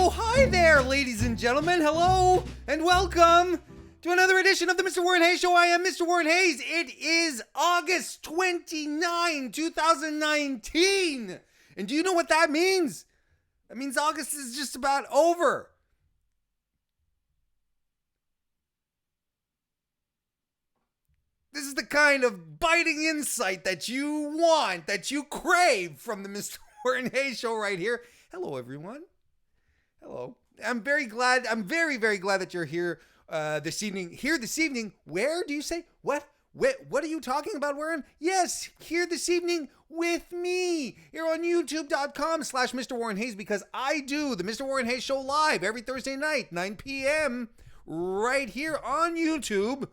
Oh, hi there, ladies and gentlemen. Hello, and welcome to another edition of the Mr. Warren Hayes Show. I am Mr. Warren Hayes. It is August 29, 2019. And do you know what that means? That means August is just about over. This is the kind of biting insight that you want, that you crave from the Mr. Warren Hayes Show right here. Hello, everyone. Hello. I'm very, very glad that you're here this evening. Here this evening, where do you say? What are you talking about, Warren? Yes, here this evening with me here on youtube.com/Mr. Warren Hayes, because I do the Mr. Warren Hayes Show live every Thursday night, 9 p.m. right here on YouTube.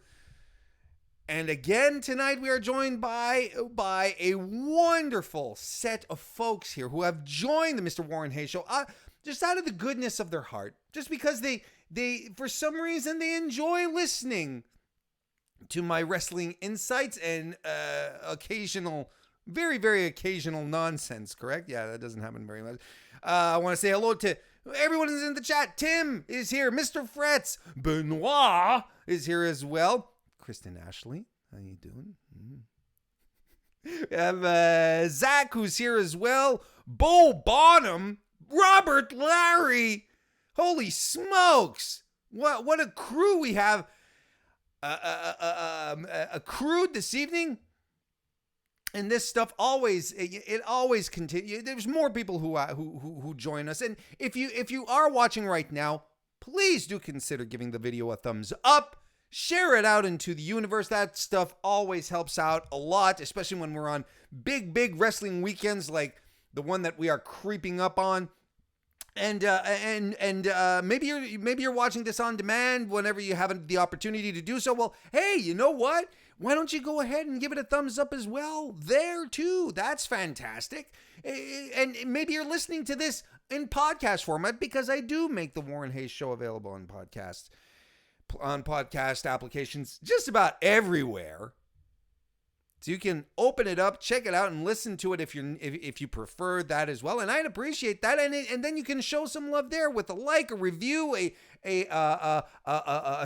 And again, tonight we are joined by a wonderful set of folks here who have joined the Mr. Warren Hayes Show just out of the goodness of their heart, just because they for some reason they enjoy listening to my wrestling insights and occasional, very, very occasional nonsense, correct? Yeah, that doesn't happen very much. I want to say hello to everyone who's in the chat. Tim is here. Mr. Fretz. Benoit is here as well. Kristen Ashley, how you doing? We have Zach, who's here as well. Bo Bonham. Robert Larry. Holy smokes. What a crew we have. A crew this evening. And this stuff always continues. There's more people who join us. And if you are watching right now, please do consider giving the video a thumbs up. Share it out into the universe. That stuff always helps out a lot, especially when we're on big wrestling weekends like the one that we are creeping up on. And maybe you're watching this on demand whenever you have the opportunity to do so. Well, hey, you know what? Why don't you go ahead and give it a thumbs up as well there too? That's fantastic. And maybe you're listening to this in podcast format, because I do make the Warren Hayes Show available on podcast applications just about everywhere. So you can open it up, check it out, and listen to it if you prefer that as well. And I'd appreciate that. And then you can show some love there with a like, a review, a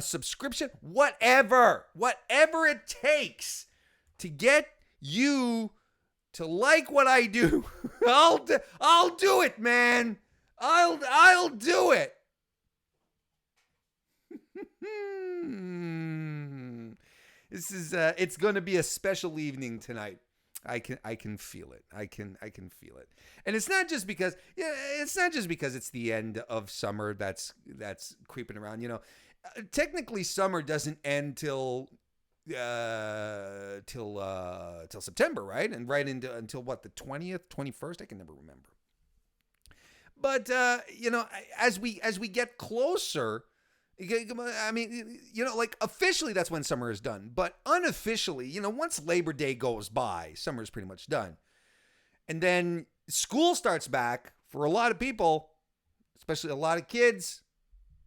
subscription, whatever it takes to get you to like what I do. I'll do it, man. I'll do it. This is it's going to be a special evening tonight. I can feel it. I can feel it. And it's not just because it's the end of summer that's creeping around, you know. Technically summer doesn't end till September, right? And right until what, the 20th, 21st, I can never remember. But you know, as we get closer, I mean, you know, like officially that's when summer is done, but unofficially, you know, once Labor Day goes by, summer is pretty much done. And then school starts back for a lot of people, especially a lot of kids,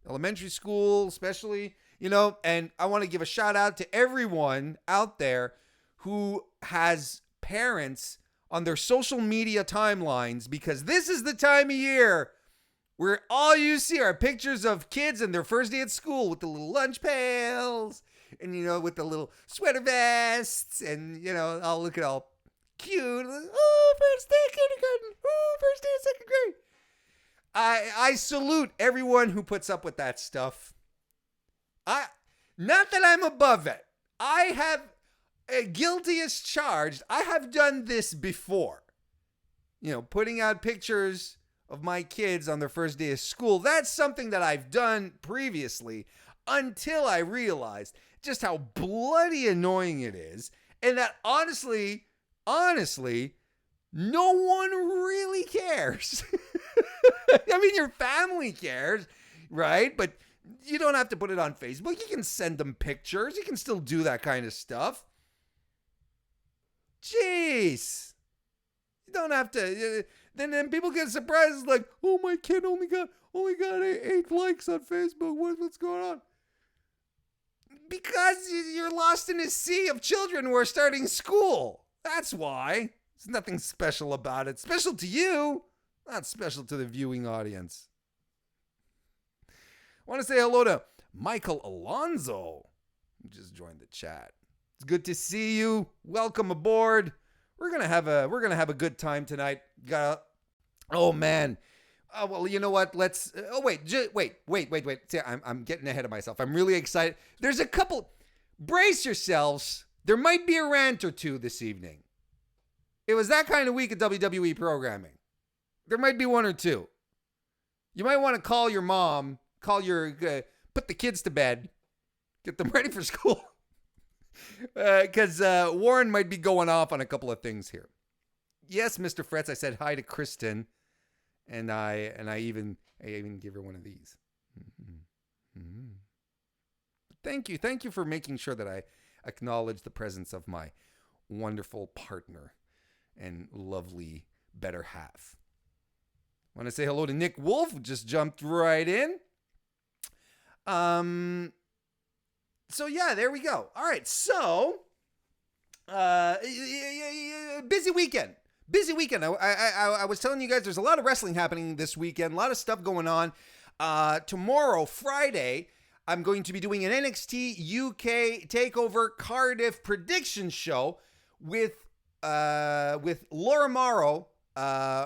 elementary school especially, you know. And I want to give a shout out to everyone out there who has parents on their social media timelines, because this is the time of year where all you see are pictures of kids and their first day at school with the little lunch pails and, you know, with the little sweater vests and, you know, all looking all cute. Oh, first day of kindergarten. Oh, first day of second grade. I salute everyone who puts up with that stuff. Not that I'm above it. I have, guilty as charged, I have done this before. You know, putting out pictures of my kids on their first day of school. That's something that I've done previously, until I realized just how bloody annoying it is. And that honestly, no one really cares. I mean, your family cares, right? But you don't have to put it on Facebook. You can send them pictures. You can still do that kind of stuff. Jeez. You don't have to. Then people get surprised, like, oh, my kid only got 8 likes on Facebook. What's going on? Because you're lost in a sea of children who are starting school. That's why. There's nothing special about it. Special to you, not special to the viewing audience. want to say hello to Michael Alonzo, who just joined the chat. It's good to see you. Welcome aboard. We're gonna have a good time tonight. Oh man. Well, you know what? Let's. Wait. See, I'm getting ahead of myself. I'm really excited. There's a couple. Brace yourselves. There might be a rant or two this evening. It was that kind of week of WWE programming. There might be one or two. You might want to call your mom. Put the kids to bed. Get them ready for school. Because Warren might be going off on a couple of things here. Yes, Mr. Fretz, I said hi to Kristen. And I even give her one of these. Thank you for making sure that I acknowledge the presence of my wonderful partner and lovely better half. Want to say hello to Nick Wolf, who just jumped right in. So yeah, there we go. All right, so busy weekend. I was telling you guys there's a lot of wrestling happening this weekend, a lot of stuff going on. Tomorrow, Friday, I'm going to be doing an NXT UK TakeOver Cardiff prediction show with Laura Morrow,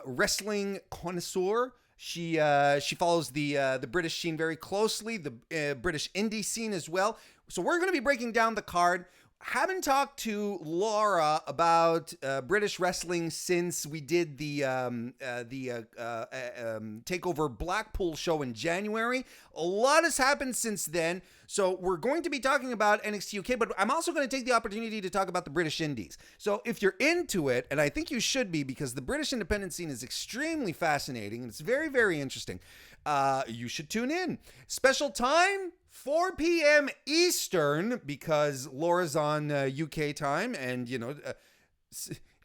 wrestling connoisseur. She follows the British scene very closely, the British indie scene as well. So we're going to be breaking down the card. Haven't talked to Laura about British wrestling since we did the TakeOver Blackpool show in January. A lot has happened since then. So we're going to be talking about NXT UK, but I'm also going to take the opportunity to talk about the British Indies. So if you're into it, and I think you should be, because the British independent scene is extremely fascinating and it's very, very interesting, you should tune in. Special time, 4 p.m. Eastern, because Laura's on UK time, and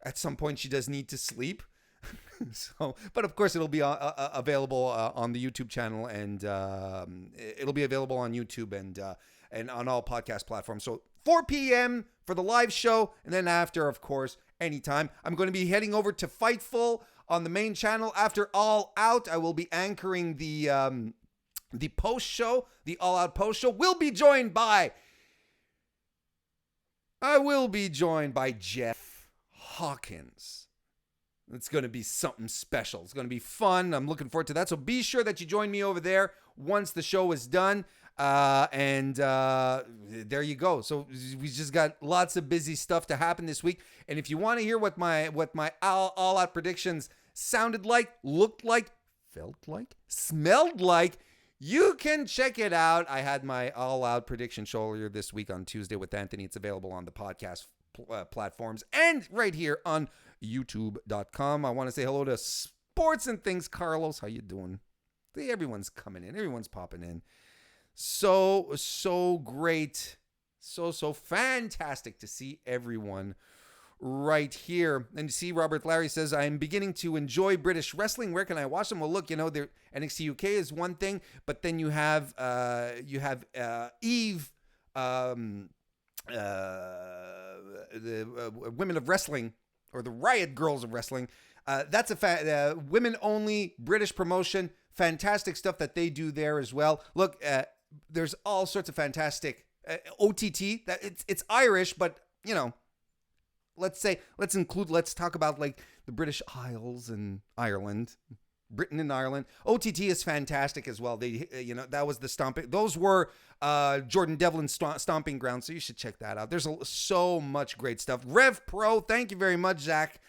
at some point she does need to sleep. But of course it'll be available on the YouTube channel, and it'll be available on YouTube and on all podcast platforms. So 4 p.m. for the live show, and then after, of course, anytime. I'm going to be heading over to Fightful on the main channel after All Out. I will be anchoring the post show, the All Out post show. I will be joined by Jeff Hawkins. It's going to be something special. It's going to be fun. I'm looking forward to that. So be sure that you join me over there once the show is done. And there you go. So we just got lots of busy stuff to happen this week. And if you want to hear what my all out predictions sounded like, looked like, felt like, smelled like, you can check it out. I had my all out prediction show earlier this week on Tuesday with Anthony. It's available on the podcast platforms and right here on youtube.com. I want to say hello to Sports and Things Carlos. How you doing? Everyone's coming in. Everyone's popping in. So great. So fantastic to see everyone right here. And you see, Robert Larry says, I'm beginning to enjoy British wrestling. Where can I watch them? Well, look, NXT UK is one thing, but then you have Eve, the Women of Wrestling, or the Riot Girls of Wrestling. That's a women-only British promotion. Fantastic stuff that they do there as well. Look, there's all sorts of fantastic OTT. That it's Irish, but let's talk about like the British Isles and Ireland, Britain and Ireland. OTT is fantastic as well. They, that was the stomping. Those were Jordan Devlin's stomping grounds. So you should check that out. There's so much great stuff. Rev Pro, thank you very much, Zach.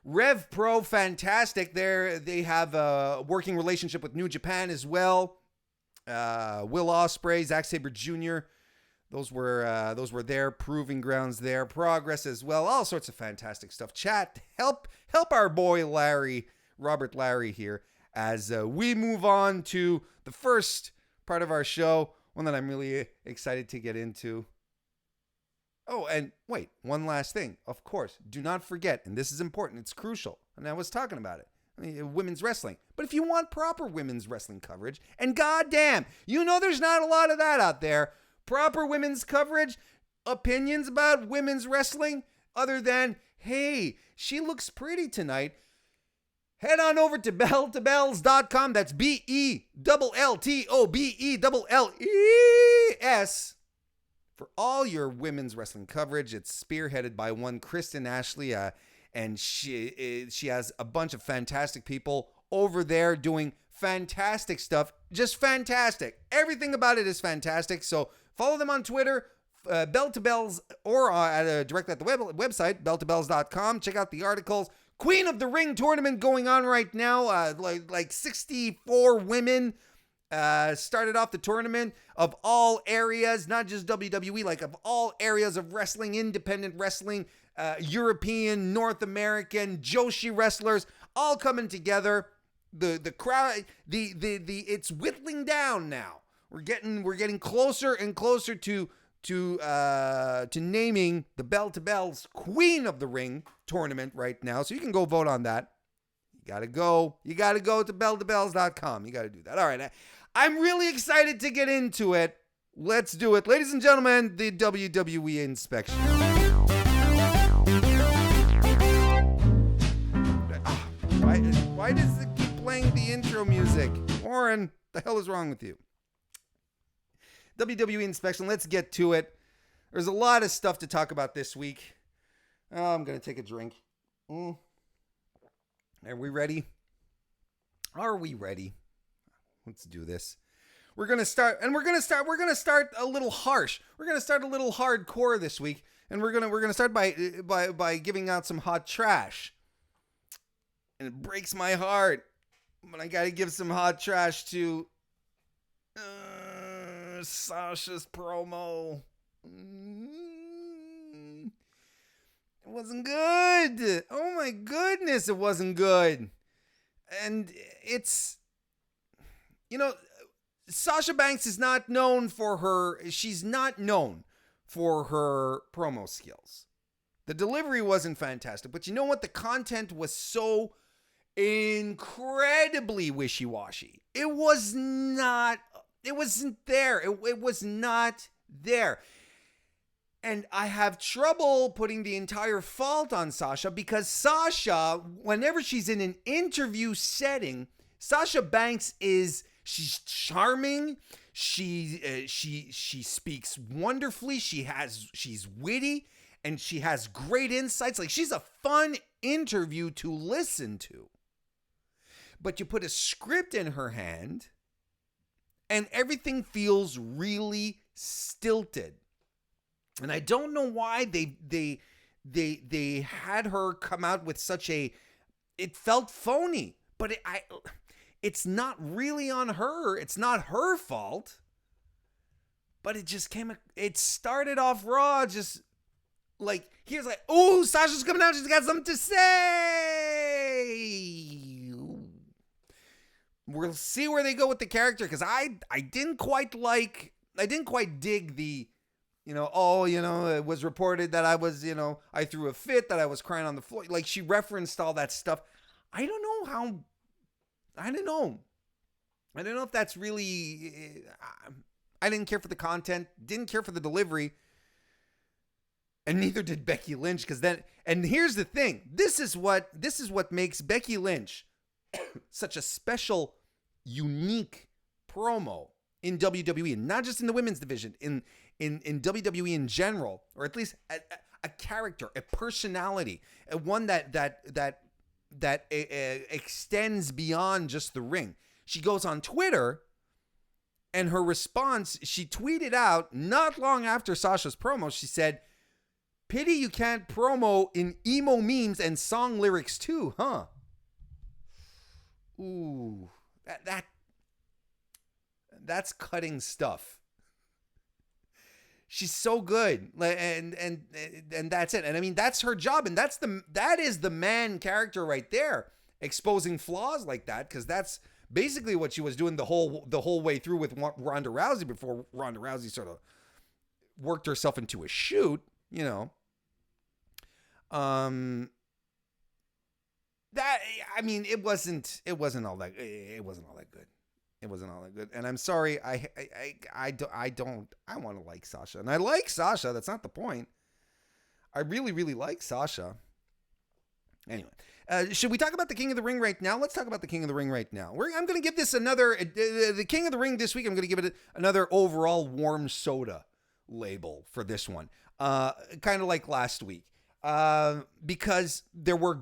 Rev Pro, fantastic. They have a working relationship with New Japan as well. Will Ospreay, Zack Sabre Jr. Those were their proving grounds there. Progress as well. All sorts of fantastic stuff. Chat, help our boy Larry, Robert Larry here, as we move on to the first part of our show, one that I'm really excited to get into. Oh, and wait, one last thing. Of course, do not forget, and this is important, it's crucial, and I was talking about it, women's wrestling. But if you want proper women's wrestling coverage, and goddamn, there's not a lot of that out there, proper women's coverage, opinions about women's wrestling, other than, hey, she looks pretty tonight. head on over to belltobells.com. That's BELLTOBELLES for all your women's wrestling coverage. It's spearheaded by one Kristen Ashley, and she has a bunch of fantastic people over there doing fantastic stuff. Just fantastic. Everything about it is fantastic. So follow them on Twitter, Bell to Bells, or directly at the website, belltobells.com. Check out the articles. Queen of the Ring tournament going on right now. Like 64 women started off the tournament of all areas, not just WWE, like of all areas of wrestling, independent wrestling, European, North American, Joshi wrestlers, all coming together. The crowd, it's whittling down now. We're getting closer and closer to naming the Bell to Bells Queen of the Ring tournament right now. So you can go vote on that. You gotta go to belltobells.com. You gotta do that. All right. I'm really excited to get into it. Let's do it. Ladies and gentlemen, the WWE inspection. Why does it keep playing the intro music? Warren, the hell is wrong with you? WWE inspection, let's get to it. There's a lot of stuff to talk about this week. Oh, I'm going to take a drink. Are we ready? Are we ready? Let's do this. We're going to start a little harsh. We're going to start a little hardcore this week, and we're going to start by giving out some hot trash. And it breaks my heart, but I got to give some hot trash to Sasha's promo. It wasn't good. Oh my goodness, it wasn't good. And it's, Sasha Banks is not known for she's not known for her promo skills. The delivery wasn't fantastic, but you know what? The content was so incredibly wishy-washy. It wasn't there. It was not there. And I have trouble putting the entire fault on Sasha because Sasha, whenever she's in an interview setting, Sasha Banks she's charming. She speaks wonderfully. She's witty and she has great insights. Like, she's a fun interview to listen to. But you put a script in her hand and everything feels really stilted. And I don't know why they had her come out with such it felt phony, but it's not really on her. It's not her fault. But it started off Raw just like, here's like, oh, Sasha's coming out. She's got something to say. We'll see where they go with the character, because I didn't quite dig the, it was reported that I was, I threw a fit, that I was crying on the floor. Like, she referenced all that stuff. I don't know if that's really, I didn't care for the content, didn't care for the delivery. And neither did Becky Lynch, and here's the thing. This is what makes Becky Lynch such a special, unique promo in WWE, and not just in the women's division, in WWE in general, or at least a character, a personality, one that extends beyond just the ring. She goes on Twitter, and her response, she tweeted out not long after Sasha's promo, she said, "Pity you can't promo in emo memes and song lyrics too, huh?" Ooh, that's cutting stuff. She's so good, and that's it. And I mean, that's her job, and that is the man character right there, exposing flaws like that, because that's basically what she was doing the whole way through with Ronda Rousey before Ronda Rousey sort of worked herself into a shoot, That, I mean, it wasn't all that good. It wasn't all that good. And I'm sorry, I want to like Sasha. And I like Sasha. That's not the point. I really, really like Sasha. Anyway, Should we talk about the King of the Ring right now? Let's talk about the King of the Ring right now. I'm going to give this another, the King of the Ring this week, I'm going to give it another overall warm soda label for this one. Kind of like last week. Because there were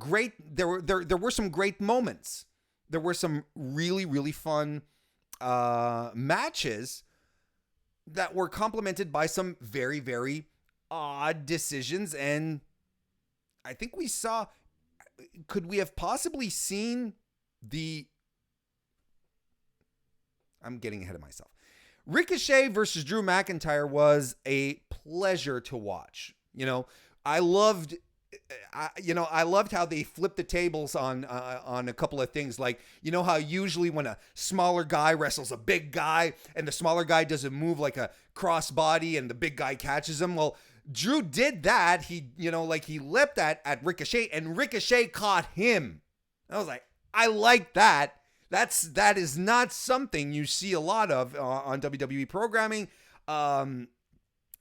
some great moments. There were some really, really fun matches that were complemented by some very, very odd decisions. And I think we saw, could we have possibly seen I'm getting ahead of myself. Ricochet versus Drew McIntyre was a pleasure to watch. I loved how they flipped the tables on a couple of things. Like, how usually when a smaller guy wrestles a big guy and the smaller guy doesn't move like a crossbody and the big guy catches him. Well, Drew did that. He leapt at Ricochet and Ricochet caught him. I was like, I like that. That is not something you see a lot of on WWE programming. Man,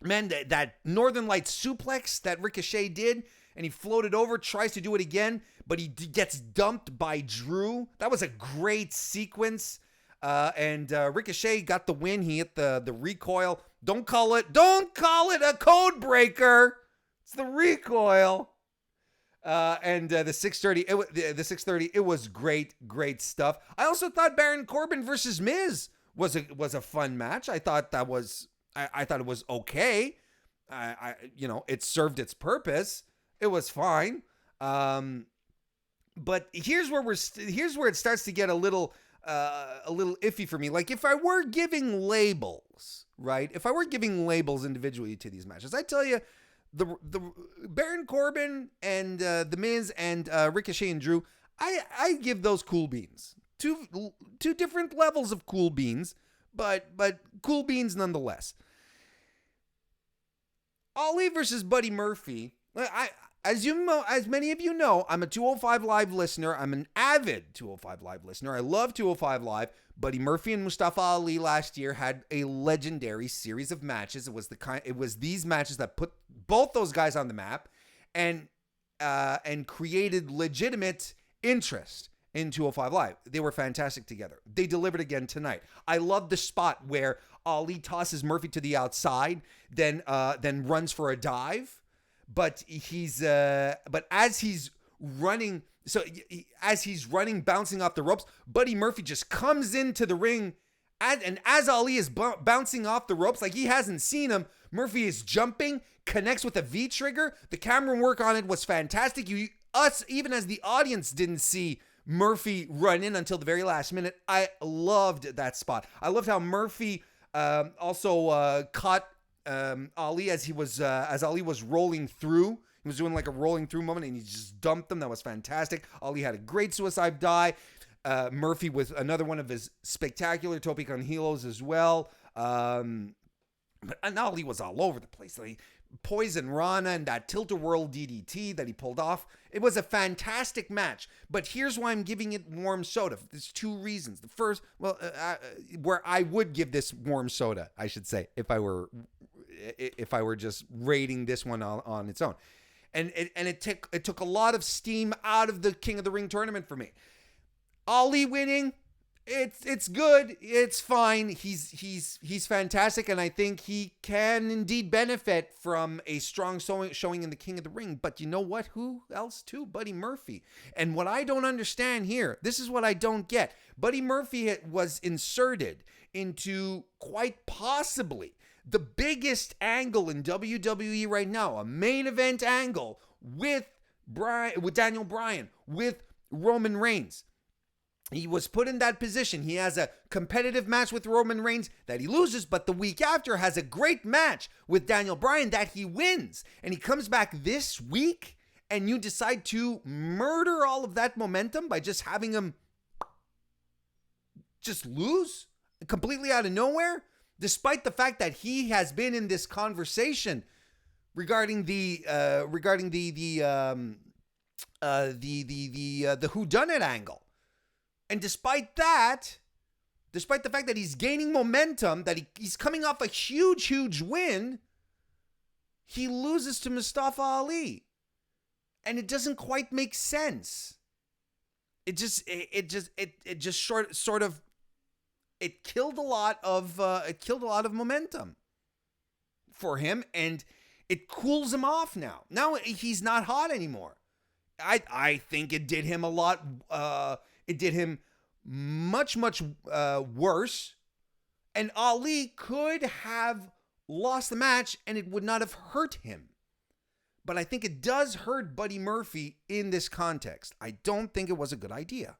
that Northern Lights suplex that Ricochet did, and he floated over, tries to do it again, but he gets dumped by Drew. That was a great sequence. And Ricochet got the win. He hit the recoil. Don't call it a code breaker. It's the recoil. And the 630, it was great stuff. I also thought Baron Corbin versus Miz was a fun match. I thought it was okay. It served its purpose. It was fine. But here's where it starts to get a little iffy for me. Like, if I were giving labels, right? If I were giving labels individually to these matches, I tell you, the Baron Corbin and the Miz and Ricochet and Drew, I give those cool beans. Two different levels of cool beans, but cool beans nonetheless. Ali versus Buddy Murphy. As many of you know, I'm a 205 Live listener. I'm an avid 205 Live listener. I love 205 Live. Buddy Murphy and Mustafa Ali last year had a legendary series of matches. It was these matches that put both those guys on the map and created legitimate interest in 205 Live. They were fantastic together. They delivered again tonight. I love the spot where Ali tosses Murphy to the outside, then runs for a dive. But as he's running, bouncing off the ropes, Buddy Murphy just comes into the ring, and as Ali is bouncing off the ropes, like he hasn't seen him, Murphy is jumping, connects with a V trigger. The camera work on it was fantastic. Us, even as the audience, didn't see Murphy run in until the very last minute. I loved that spot. I loved how Murphy also caught Ali as Ali was rolling through. He was doing like a rolling through moment, and he just dumped him. That was fantastic. Ali had a great suicide dive. Murphy with another one of his spectacular tope con hilos as well. And Ali was all over the place. Like Poison Rana and that tilt-a-whirl DDT that he pulled off. It was a fantastic match. But here's why I'm giving it warm soda. There's two reasons. The first, where I would give this warm soda, I should say, if I were just rating this one on its own. And it took a lot of steam out of the King of the Ring tournament for me. Ali winning, it's good, it's fine. He's fantastic, and I think he can indeed benefit from a strong showing in the King of the Ring. But you know what? Who else too? Buddy Murphy. And what I don't understand here, this is what I don't get. Buddy Murphy was inserted into quite possibly the biggest angle in WWE right now, a main event angle with Daniel Bryan, with Roman Reigns. He was put in that position. He has a competitive match with Roman Reigns that he loses, but the week after has a great match with Daniel Bryan that he wins. And he comes back this week, and you decide to murder all of that momentum by just having him just lose completely out of nowhere, despite the fact that he has been in this conversation regarding the whodunit angle. And despite the fact that he's gaining momentum, that he's coming off a huge win, he loses to Mustafa Ali. And it doesn't quite make sense. it killed a lot of momentum for him, and it cools him off now. Now he's not hot anymore. I think it did him a lot. It did him much worse, and Ali could have lost the match, and it would not have hurt him. But I think it does hurt Buddy Murphy in this context. I don't think it was a good idea.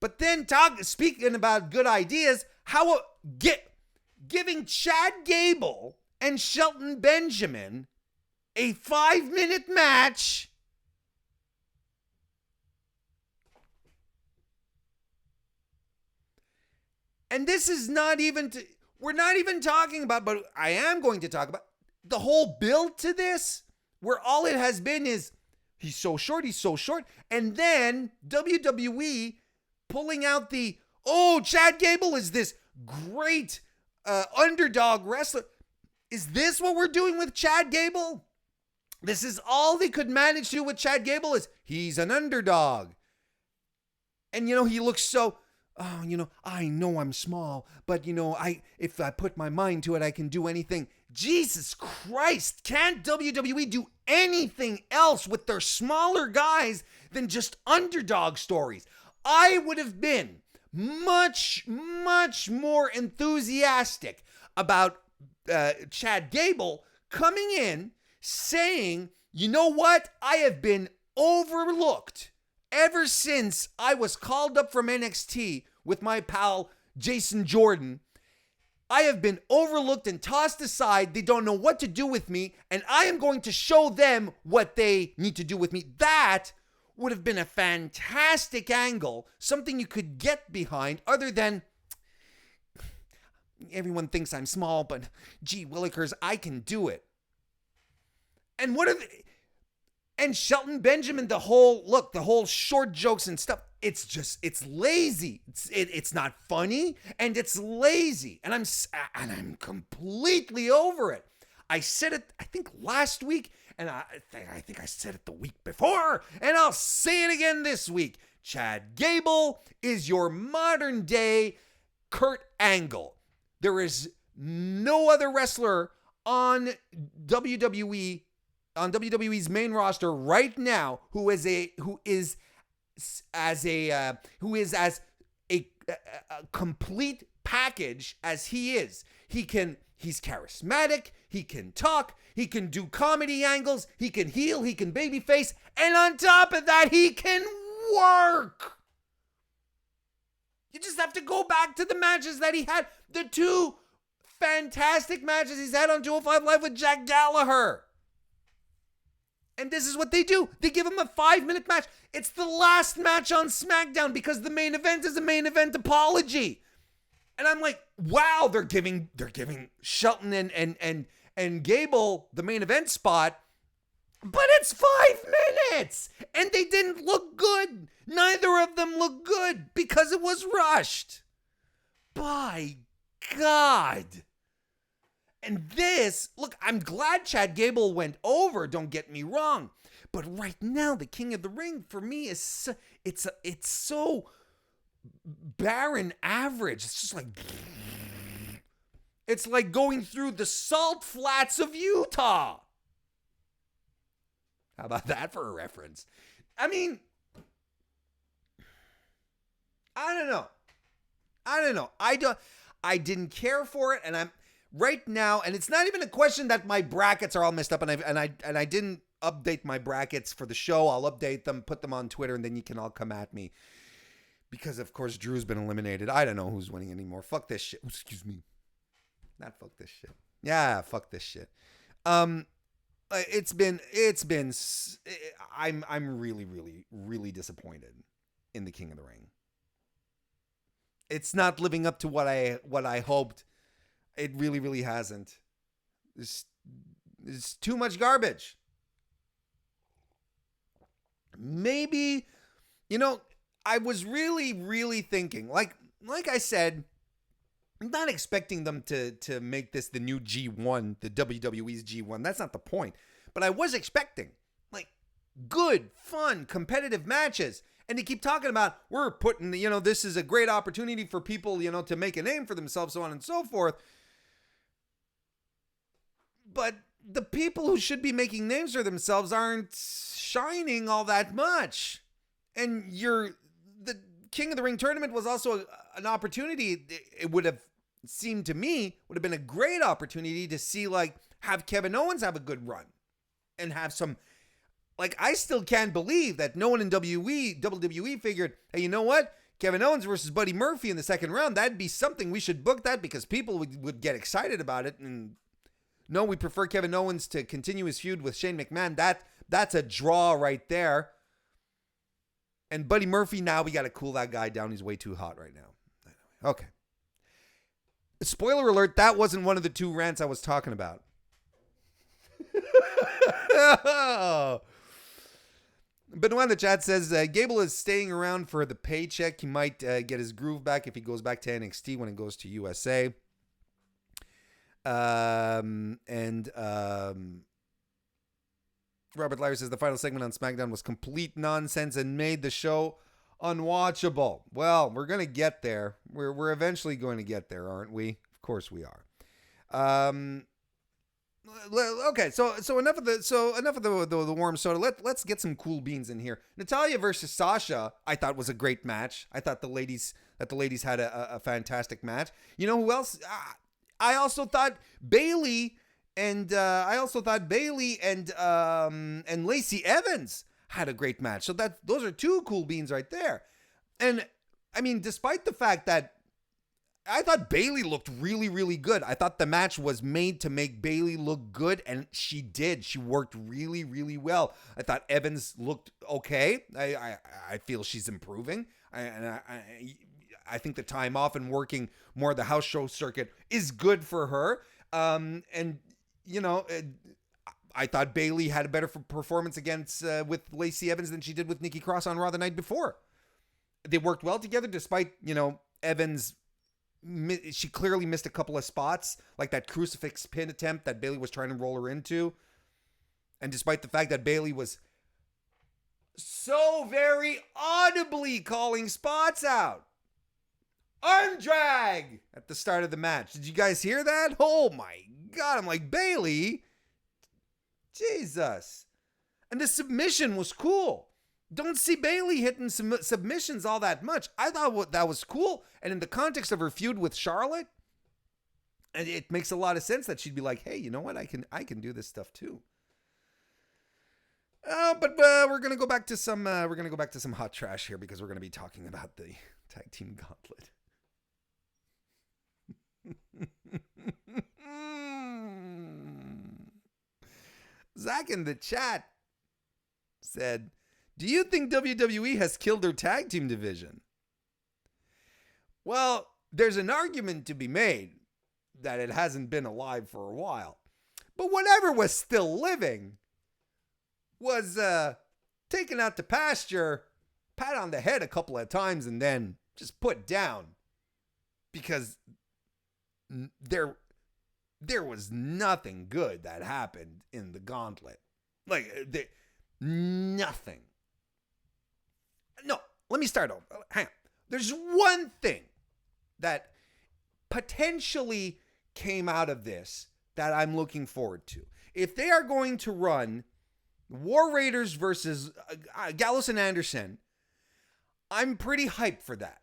But then speaking about good ideas, how giving Chad Gable and Shelton Benjamin a 5-minute match. And this is not even, we're not even talking about, but I am going to talk about the whole build to this, where all it has been is, he's so short. And then WWE pulling out Chad Gable is this great underdog wrestler. Is this what we're doing with Chad Gable? This is all they could manage to do with Chad Gable, is he's an underdog. And, he looks so, I know I'm small, but, if I put my mind to it, I can do anything. Jesus Christ, can't WWE do anything else with their smaller guys than just underdog stories? I would have been much more enthusiastic about Chad Gable coming in saying, you know what? I have been overlooked ever since I was called up from NXT with my pal Jason Jordan. I have been overlooked and tossed aside. They don't know what to do with me, and I am going to show them what they need to do with me. That would have been a fantastic angle, something you could get behind, other than everyone thinks I'm small, but gee willikers, I can do it. And and Shelton Benjamin, the whole short jokes and stuff, it's lazy. It's not funny, and it's lazy. And I'm completely over it. I said it, I think last week, and I think I said it the week before, and I'll say it again this week. Chad Gable is your modern day Kurt Angle. There is no other wrestler on WWE's main roster right now who is as a complete package as he is. He's charismatic, he can talk, he can do comedy angles, he can heel, he can babyface, and on top of that, he can work. You just have to go back to the matches that he had, the 2 fantastic matches he's had on 205 Live with Jack Gallagher. And this is what they do. They give him a 5-minute match. It's the last match on SmackDown because the main event is a main event apology. And I'm like, wow, they're giving Shelton and Gable the main event spot, but it's 5 minutes, and they didn't look good. Neither of them looked good because it was rushed. By God. And this, look, I'm glad Chad Gable went over, don't get me wrong. But right now, the King of the Ring, for me, it's so barren average. It's just like, it's like going through the salt flats of Utah. How about that for a reference? I mean, I don't know. I didn't care for it, and I'm right now, and it's not even a question that my brackets are all messed up, and I didn't update my brackets for the show. I'll update them, put them on Twitter, and then you can all come at me. Because, of course, Drew's been eliminated. I don't know who's winning anymore. Fuck this shit. Excuse me. Not fuck this shit. Yeah, fuck this shit. It's been. I'm really disappointed in the King of the Ring. It's not living up to what I hoped. It really hasn't. There's too much garbage. Maybe, I was really thinking, like I said, I'm not expecting them to make this the new G1, the WWE's G1. That's not the point. But I was expecting, good, fun, competitive matches. And they keep talking about, we're putting, this is a great opportunity for people, to make a name for themselves, so on and so forth. But the people who should be making names for themselves aren't shining all that much. And the King of the Ring tournament was also an opportunity. It would have seemed to me, would have been a great opportunity to see, have Kevin Owens have a good run. And have some, I still can't believe that no one in WWE figured, hey, you know what? Kevin Owens versus Buddy Murphy in the second round, that'd be something. We should book that because people would get excited about it. And no, we prefer Kevin Owens to continue his feud with Shane McMahon. That's a draw right there. And Buddy Murphy, now we got to cool that guy down. He's way too hot right now. Okay. Spoiler alert, that wasn't one of the two rants I was talking about. Benoit in the chat says, Gable is staying around for the paycheck. He might get his groove back if he goes back to NXT when it goes to USA. Robert Lyre says the final segment on SmackDown was complete nonsense and made the show unwatchable. Well, we're going to get there. We're eventually going to get there, aren't we? Of course we are. Okay, so enough of the warm soda. Let's get some cool beans in here. Natalya versus Sasha, I thought was a great match. I thought the ladies had a fantastic match. You know who else? I also thought Bayley and Lacey Evans had a great match. So those are two cool beans right there. And I mean, despite the fact that I thought Bayley looked really, really good. I thought the match was made to make Bayley look good, and she did. She worked really, really well. I thought Evans looked okay. I feel she's improving. I think the time off and working more the house show circuit is good for her. I thought Bayley had a better performance with Lacey Evans than she did with Nikki Cross on Raw the night before. They worked well together despite, Evans. She clearly missed a couple of spots, like that crucifix pin attempt that Bayley was trying to roll her into. And despite the fact that Bayley was so very audibly calling spots out. Arm drag at the start of the match. Did you guys hear that? Oh my God. I'm like, Bayley. Jesus. And the submission was cool. Don't see Bayley hitting some submissions all that much. I thought that was cool. And in the context of her feud with Charlotte, it makes a lot of sense that she'd be like, hey, you know what? I can do this stuff too. But we're gonna go back to some hot trash here because we're gonna be talking about the tag team gauntlet. Zach in the chat said, do you think WWE has killed their tag team division? Well, there's an argument to be made that it hasn't been alive for a while. But whatever was still living was taken out to pasture, pat on the head a couple of times, and then just put down. Because there was nothing good that happened in the gauntlet. Nothing. No, let me start over. Hang on. There's one thing that potentially came out of this that I'm looking forward to. If they are going to run War Raiders versus Gallows and Anderson, I'm pretty hyped for that.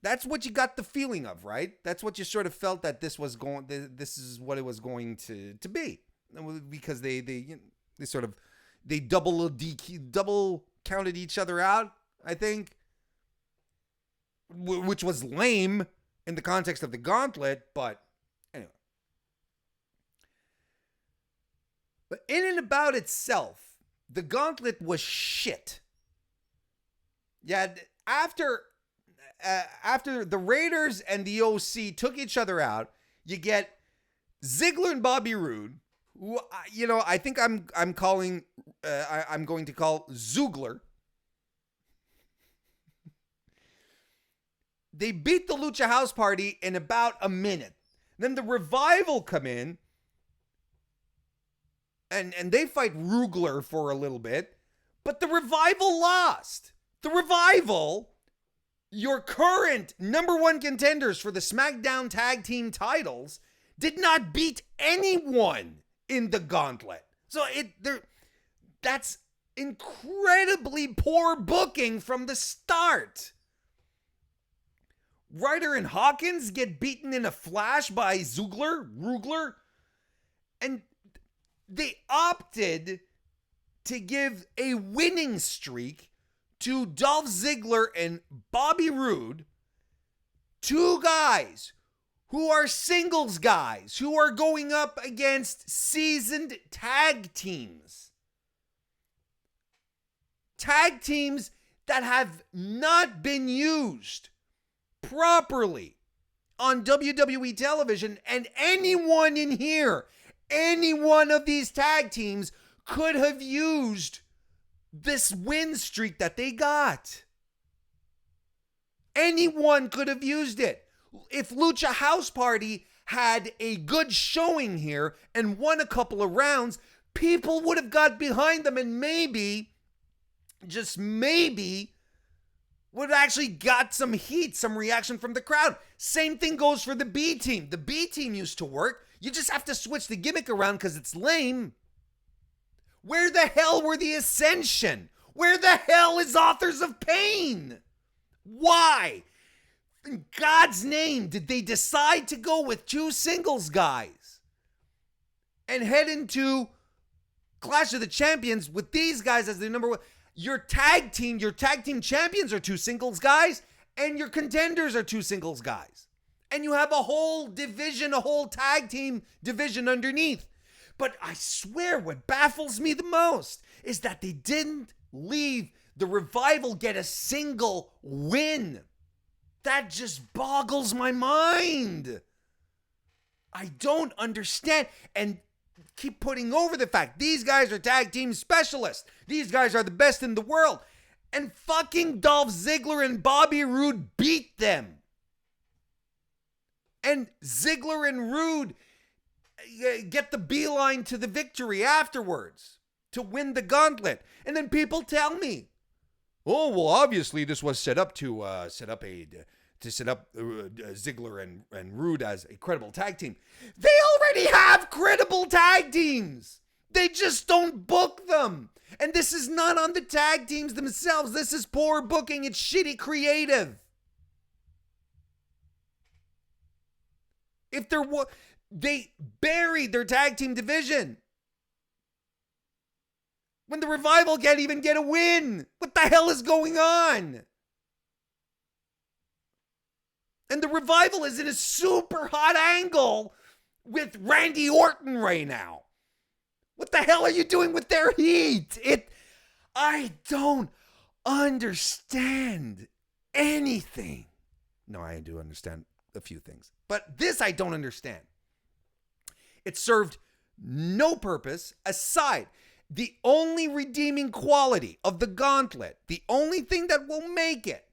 That's what you got the feeling of, right? That's what you sort of felt that this is what it was going to be, because they double counted each other out, I think, which was lame in the context of the gauntlet, but anyway. But in and about itself, the gauntlet was shit. Yeah, after the Raiders and the OC took each other out, you get Ziggler and Bobby Roode, who, I think I'm going to call Zoogler. They beat the Lucha House Party in about a minute. Then the Revival come in, and they fight Rugler for a little bit. But the Revival lost. The Revival, your current number one contenders for the SmackDown tag team titles, did not beat anyone in the gauntlet. So that's incredibly poor booking from the start. Ryder and Hawkins get beaten in a flash by Rugler, and they opted to give a winning streak to Dolph Ziggler and Bobby Roode, two guys who are singles guys, who are going up against seasoned tag teams. Tag teams that have not been used properly on WWE television, and anyone in here, any one of these tag teams could have used this win streak that they got. Anyone could have used it. If Lucha House Party had a good showing here and won a couple of rounds, people would have got behind them and maybe, just maybe, would have actually got some heat, some reaction from the crowd. Same thing goes for the B team. The B team used to work. You just have to switch the gimmick around because it's lame. Where the hell were the Ascension? Where the hell is Authors of Pain? Why? In God's name, did they decide to go with two singles guys and head into Clash of the Champions with these guys as the number one? Your tag team champions are two singles guys, and your contenders are two singles guys. And you have a whole division, a whole tag team division underneath. But I swear what baffles me the most is that they didn't leave the Revival get a single win. That just boggles my mind. I don't understand. And keep putting over the fact these guys are tag team specialists. These guys are the best in the world. And fucking Dolph Ziggler and Bobby Roode beat them. And Ziggler and Roode get the beeline to the victory afterwards to win the gauntlet. And then people tell me, oh, well, obviously this was set up set up Ziggler and Roode as a credible tag team. They already have credible tag teams. They just don't book them. And this is not on the tag teams themselves. This is poor booking. It's shitty creative. If there was, they buried their tag team division. When the Revival can't even get a win. What the hell is going on? And the Revival is in a super hot angle with Randy Orton right now. What the hell are you doing with their heat? I don't understand anything. No, I do understand a few things. But this I don't understand. It served no purpose aside. The only redeeming quality of the gauntlet, the only thing that will make it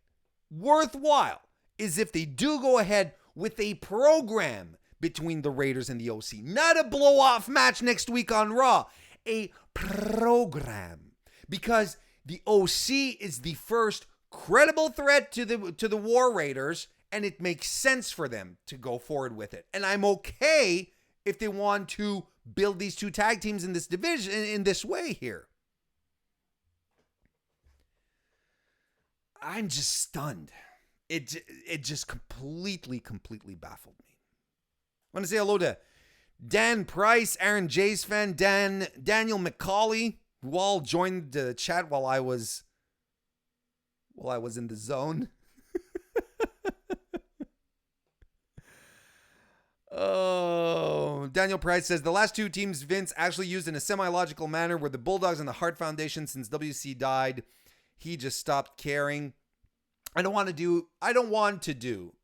worthwhile, is if they do go ahead with a program between the Raiders and the OC. Not a blow-off match next week on Raw. A program. Because the OC is the first credible threat to the War Raiders, and it makes sense for them to go forward with it. And I'm okay if they want to build these two tag teams in this division in this way here. I'm just stunned. It just completely baffled me. I want to say hello to Dan Price, Aaron Jace fan, Daniel McCauley, who all joined the chat while I was in the zone. Oh, Daniel Price says the last two teams Vince actually used in a semi-logical manner were the Bulldogs and the Hart Foundation. Since WC died, he just stopped caring. I don't want to do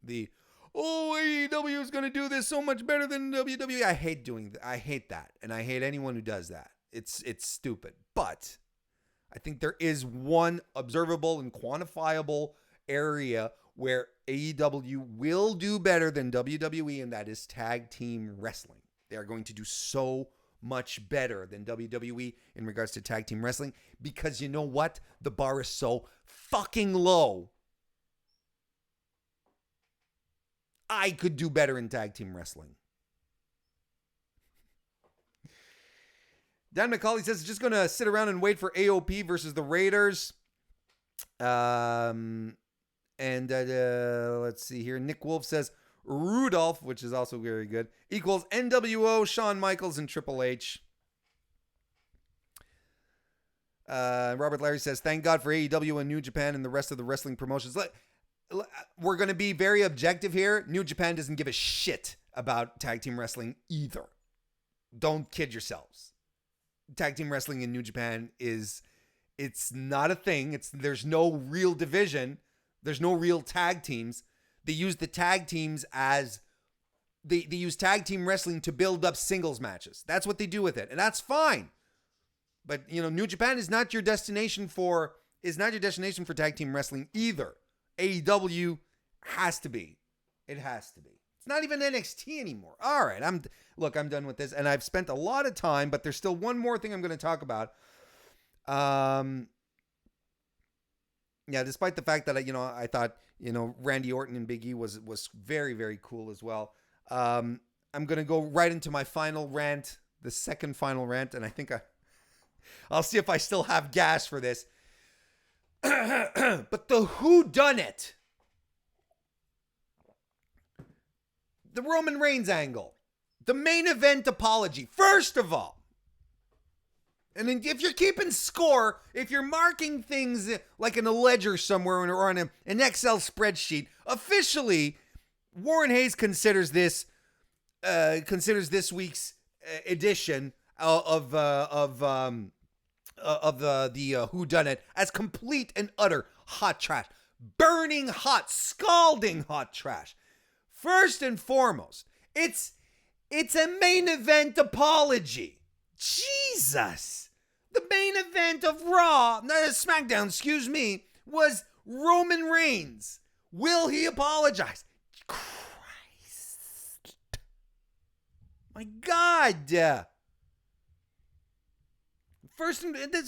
the AEW is going to do this so much better than WWE. I hate that. And I hate anyone who does that. It's stupid. But I think there is one observable and quantifiable area where AEW will do better than WWE, and that is tag team wrestling. They are going to do so much better than WWE in regards to tag team wrestling, because you know what? The bar is so fucking low. I could do better in tag team wrestling. Dan McCauley says, just going to sit around and wait for AOP versus the Raiders. Let's see here. Nick Wolf says, Rudolph, which is also very good, equals NWO, Shawn Michaels, and Triple H. Robert Larry says, thank God for AEW and New Japan and the rest of the wrestling promotions. We're going to be very objective here. New Japan doesn't give a shit about tag team wrestling either. Don't kid yourselves. Tag team wrestling in New Japan it's not a thing. There's no real division. There's no real tag teams. They use the tag teams as they use tag team wrestling to build up singles matches. That's what they do with it, and that's fine. But New Japan is not your destination for tag team wrestling either. AEW has to be. It has to be. It's not even NXT anymore. All right, I'm done with this, and I've spent a lot of time, but there's still one more thing I'm going to talk about. Despite the fact that I thought Randy Orton and Big E was very, very cool as well. I'm going to go right into my final rant, the second final rant, and I think I'll see if I still have gas for this. But the whodunit, the Roman Reigns angle, the main event apology. First of all, and if you're keeping score, if you're marking things like in a ledger somewhere or on an Excel spreadsheet, officially, Warren Hayes considers this week's edition of the whodunit as complete and utter hot trash, burning hot, scalding hot trash. First and foremost, it's a main event apology. Jesus. The main event of SmackDown, was Roman Reigns. Will he apologize? Christ. My God. So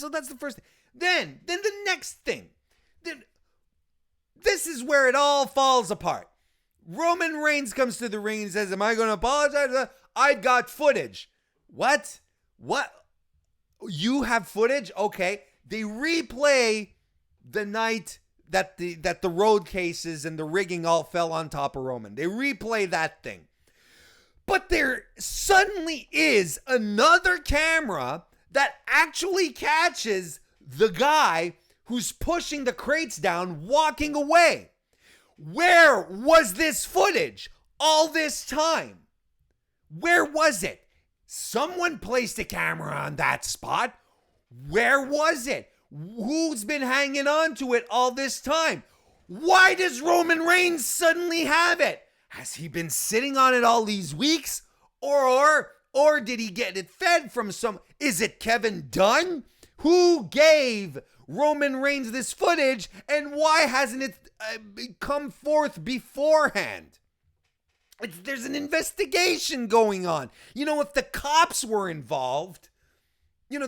that's the first thing. Then the next thing. This is where it all falls apart. Roman Reigns comes to the ring and says, am I going to apologize? I got footage. What? You have footage? Okay. They replay the night that the road cases and the rigging all fell on top of Roman. They replay that thing. But there suddenly is another camera that actually catches the guy who's pushing the crates down, walking away. Where was this footage all this time? Where was it? Someone placed a camera on that spot. Where was it? Who's been hanging on to it all this time? Why does Roman Reigns suddenly have it? Has he been sitting on it all these weeks? Or did he get it fed from is it Kevin Dunn? Who gave Roman Reigns this footage, and why hasn't it come forth beforehand? There's an investigation going on. If the cops were involved,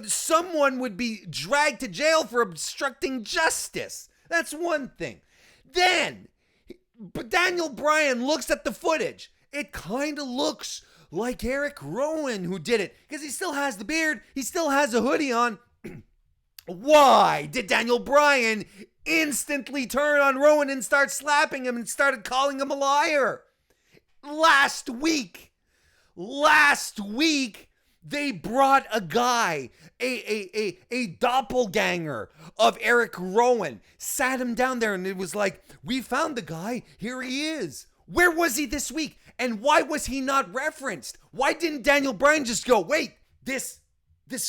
someone would be dragged to jail for obstructing justice. That's one thing. Then, Daniel Bryan looks at the footage. It kind of looks like Eric Rowan who did it, because he still has the beard. He still has a hoodie on. Why did Daniel Bryan instantly turn on Rowan and start slapping him and started calling him a liar? Last week, they brought a guy, a doppelganger of Eric Rowan, sat him down there, and it was like, we found the guy, here he is. Where was he this week? And why was he not referenced? Why didn't Daniel Bryan just go, wait, this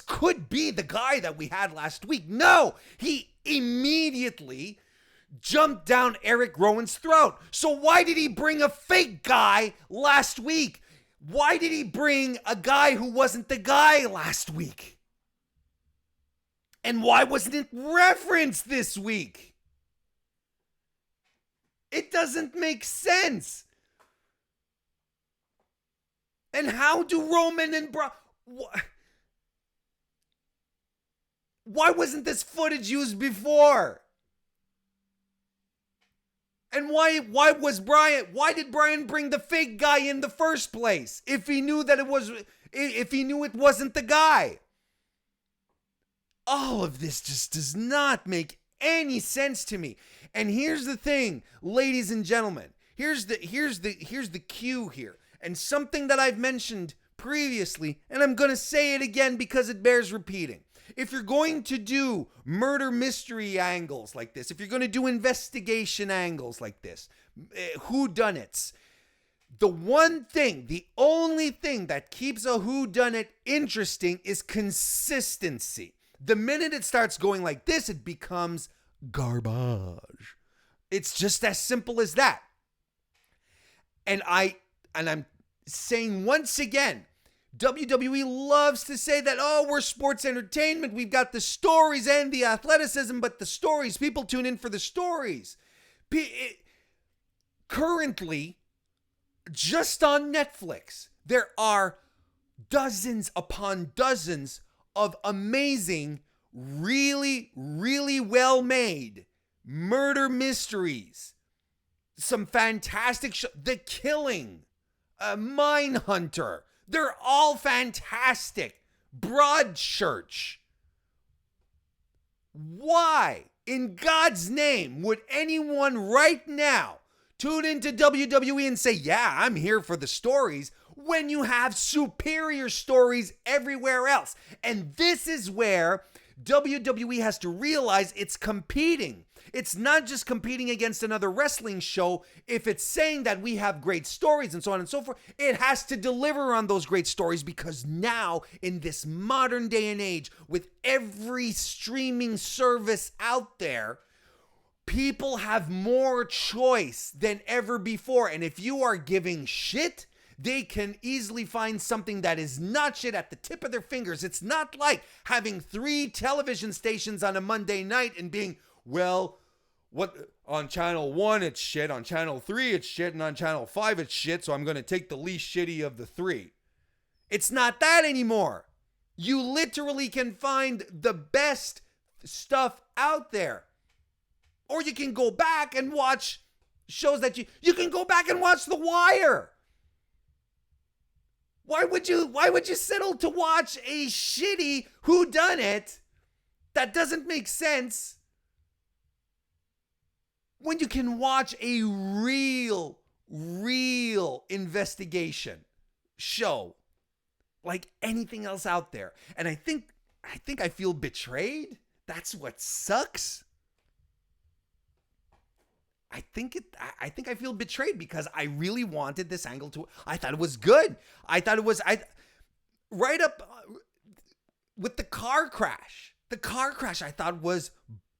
could be the guy that we had last week? No, he immediately jumped down Eric Rowan's throat. So why did he bring a fake guy last week? Why did he bring a guy who wasn't the guy last week? And why wasn't it referenced this week? It doesn't make sense. And how do Roman and Why wasn't this footage used before? And why did Brian bring the fake guy in the first place if he knew it wasn't the guy? All of this just does not make any sense to me. And here's the thing, ladies and gentlemen. Here's the cue here. And something that I've mentioned previously, and I'm going to say it again because it bears repeating. If you're going to do murder mystery angles like this, if you're going to do investigation angles like this, whodunits, the only thing that keeps a whodunit interesting is consistency. The minute it starts going like this, it becomes garbage. It's just as simple as that. And I'm saying once again, WWE loves to say that, oh, we're sports entertainment. We've got the stories and the athleticism, but the stories, people tune in for the stories. Currently, just on Netflix, there are dozens upon dozens of amazing, really, really well-made murder mysteries. Some fantastic The Killing, Mindhunter. They're all fantastic. Broadchurch. Why, in God's name, would anyone right now tune into WWE and say, yeah, I'm here for the stories, when you have superior stories everywhere else? And this is where WWE has to realize it's competing. It's not just competing against another wrestling show. If it's saying that we have great stories and so on and so forth, it has to deliver on those great stories, because now in this modern day and age, with every streaming service out there, people have more choice than ever before. And if you are giving shit, they can easily find something that is not shit at the tip of their fingers. It's not like having 3 television stations on a Monday night and being, well, what on channel 1 it's shit, on channel 3 it's shit, and on channel 5 it's shit, so I'm going to take the least shitty of the 3. It's not that anymore. You literally can find the best stuff out there. Or you can go back and watch shows that you can go back and watch The Wire. Why would you settle to watch a shitty whodunit that doesn't make sense when you can watch a real investigation show like anything else out there? And I think I feel betrayed. That's what sucks. I think I feel betrayed because I really wanted this angle to. I thought it was good. I thought it was right up with the car crash. The car crash I thought was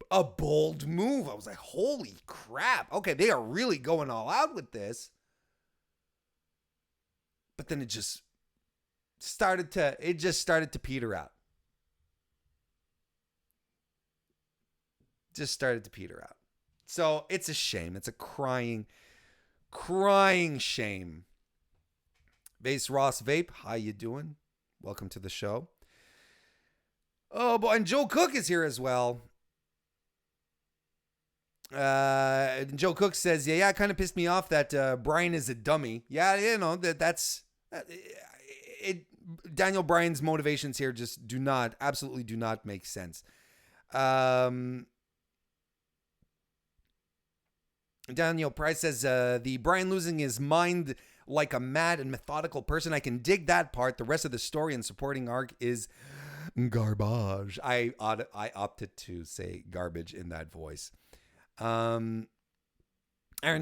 a bold move. I was like, holy crap. Okay, they are really going all out with this. But then it just started to peter out. Just started to peter out. So it's a shame. It's a crying shame. Base Ross Vape, how you doing? Welcome to the show. Oh boy, and Joe Cook is here as well. Joe Cook says, yeah, it kind of pissed me off that Brian is a dummy. Yeah, you know, that's it. Daniel Bryan's motivations here just absolutely do not make sense. Daniel Price says, the Brian losing his mind like a mad and methodical person. I can dig that part. The rest of the story and supporting arc is garbage. I opted to say garbage in that voice. Aaron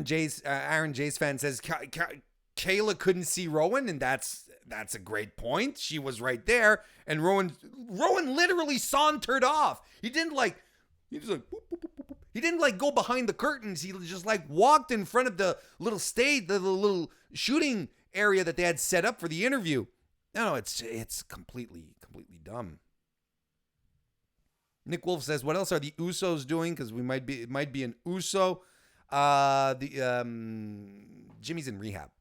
J's fan says, Kayla couldn't see Rowan, and that's a great point. She was right there, and Rowan literally sauntered off. He just like boop, boop, boop, boop. He didn't like go behind the curtains. He just like walked in front of the little stage, the little shooting area that they had set up for the interview. No, it's completely dumb. Nick Wolf says, what else are the Usos doing? Because it might be an Uso. Jimmy's in rehab.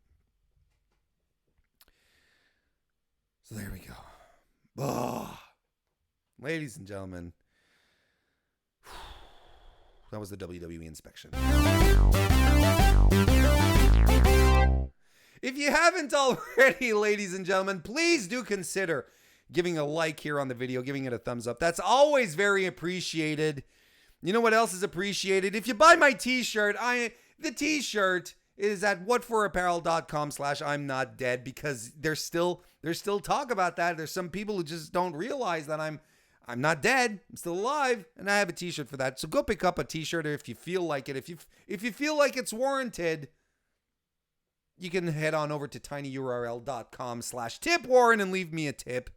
So there we go. Oh, ladies and gentlemen, that was the WWE inspection. If you haven't already, ladies and gentlemen, please do consider giving a like here on the video, giving it a thumbs up. That's always very appreciated. You know what else is appreciated? If you buy my t-shirt, the t-shirt is at whatforapparel.com/I'm not dead, because there's still talk about that. There's some people who just don't realize that I'm not dead. I'm still alive, and I have a t-shirt for that. So go pick up a t-shirt if you feel like it. If you feel like it's warranted, you can head on over to tinyurl.com/tipwarren and leave me a tip.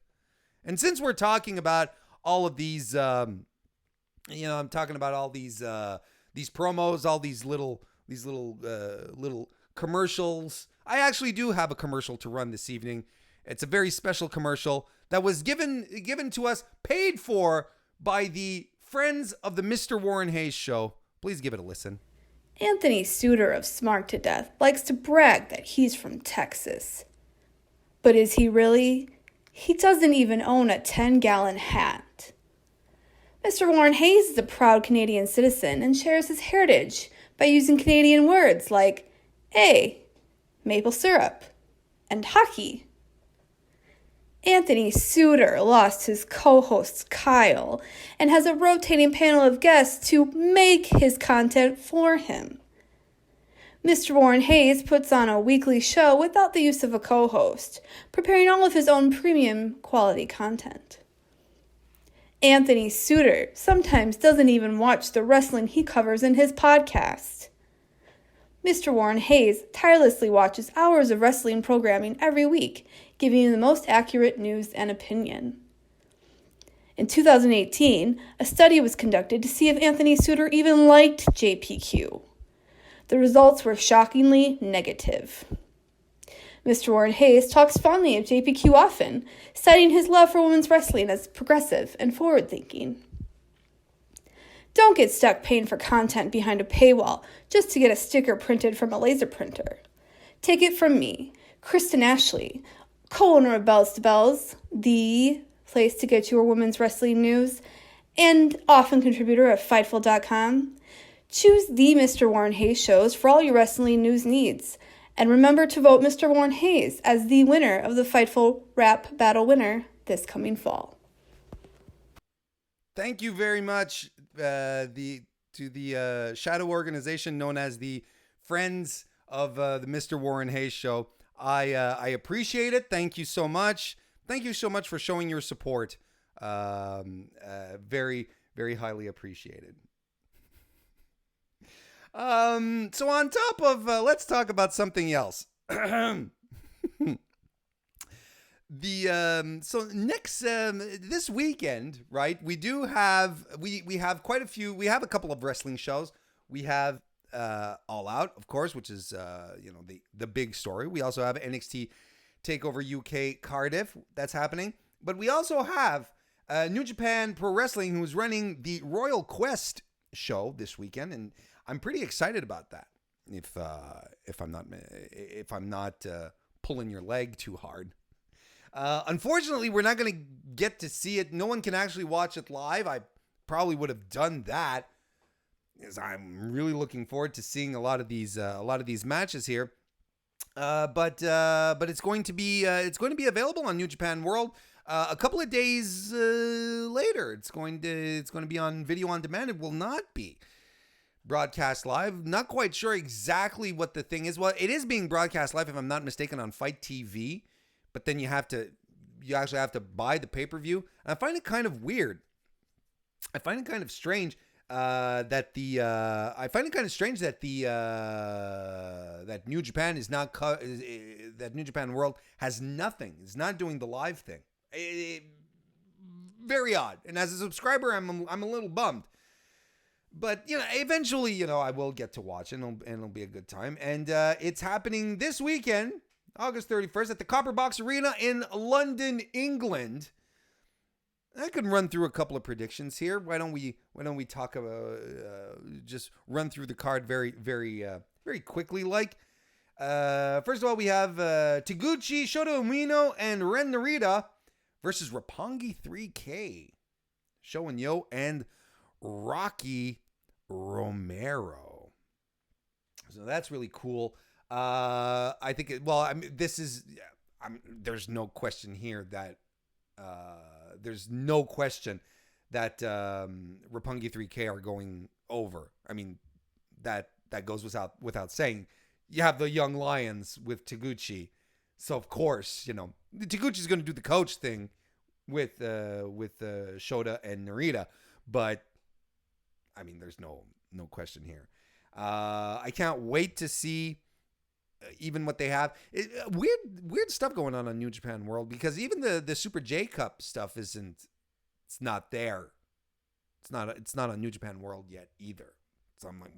And since we're talking about all of these, I'm talking about all these promos, all these little commercials. I actually do have a commercial to run this evening. It's a very special commercial that was given to us, paid for by the friends of the MrWarrenHayes show. Please give it a listen. Anthony Suter of Smart to Death likes to brag that he's from Texas. But is he really? He doesn't even own a 10-gallon hat. MrWarrenHayes is a proud Canadian citizen and shares his heritage by using Canadian words like maple syrup, and hockey. Anthony Suter lost his co-host Kyle and has a rotating panel of guests to make his content for him. MrWarrenHayes puts on a weekly show without the use of a co-host, preparing all of his own premium quality content. Anthony Suter sometimes doesn't even watch the wrestling he covers in his podcast. MrWarrenHayes tirelessly watches hours of wrestling programming every week, giving you the most accurate news and opinion. In 2018, a study was conducted to see if Anthony Suter even liked JPQ. The results were shockingly negative. MrWarrenHayes talks fondly of JPQ often, citing his love for women's wrestling as progressive and forward-thinking. Don't get stuck paying for content behind a paywall just to get a sticker printed from a laser printer. Take it from me, Kristen Ashley, co-owner of Bells to Bells, the place to get your women's wrestling news, and often contributor of Fightful.com. Choose the MrWarrenHayes shows for all your wrestling news needs. And remember to vote MrWarrenHayes as the winner of the Fightful Rap Battle winner this coming fall. Thank you very much to the shadow organization known as the Friends of the MrWarrenHayes show. I appreciate it. Thank you so much. Thank you so much for showing your support. Very, very highly appreciated. So on top of, let's talk about something else. This weekend, right? We do have, we have quite a few, we have a couple of wrestling shows. We have, All Out, of course, which is, the big story. We also have NXT TakeOver UK Cardiff. That's happening. But we also have, New Japan Pro Wrestling, who's running the Royal Quest show this weekend. And I'm pretty excited about that. If I'm not pulling your leg too hard. Unfortunately, we're not going to get to see it. No one can actually watch it live. I probably would have done that, because I'm really looking forward to seeing a lot of these matches here. But it's going to be available on New Japan World a couple of days later. It's going to be on video on demand. It will not be broadcast live. Not quite sure exactly what the thing is. Well, it is being broadcast live, if I'm not mistaken, on Fight TV, but then you actually have to buy the pay-per-view. And I find it kind of weird. I find it kind of strange that New Japan is not that New Japan World has nothing. Is not doing the live thing. Very odd. And as a subscriber, I'm a little bummed. But, eventually, I will get to watch it, and it'll be a good time. And it's happening this weekend, August 31st, at the Copper Box Arena in London, England. I can run through a couple of predictions here. Why don't we talk about just run through the card very, very, very quickly? First of all, we have Taguchi, Shota Umino, and Ren Narita versus Roppongi 3K, Sho and Yo, and Rocky Romero. So that's really cool. I think this is. There's no question here that Roppongi 3K are going over. I mean, that goes without saying. You have the young lions with Taguchi, so of course Taguchi's going to do the coach thing with Shota and Narita, but I mean, there's no question here. I can't wait to see even what they have. Weird stuff going on New Japan World, because even the Super J Cup stuff it's not there. It's not on New Japan World yet either. So I'm like,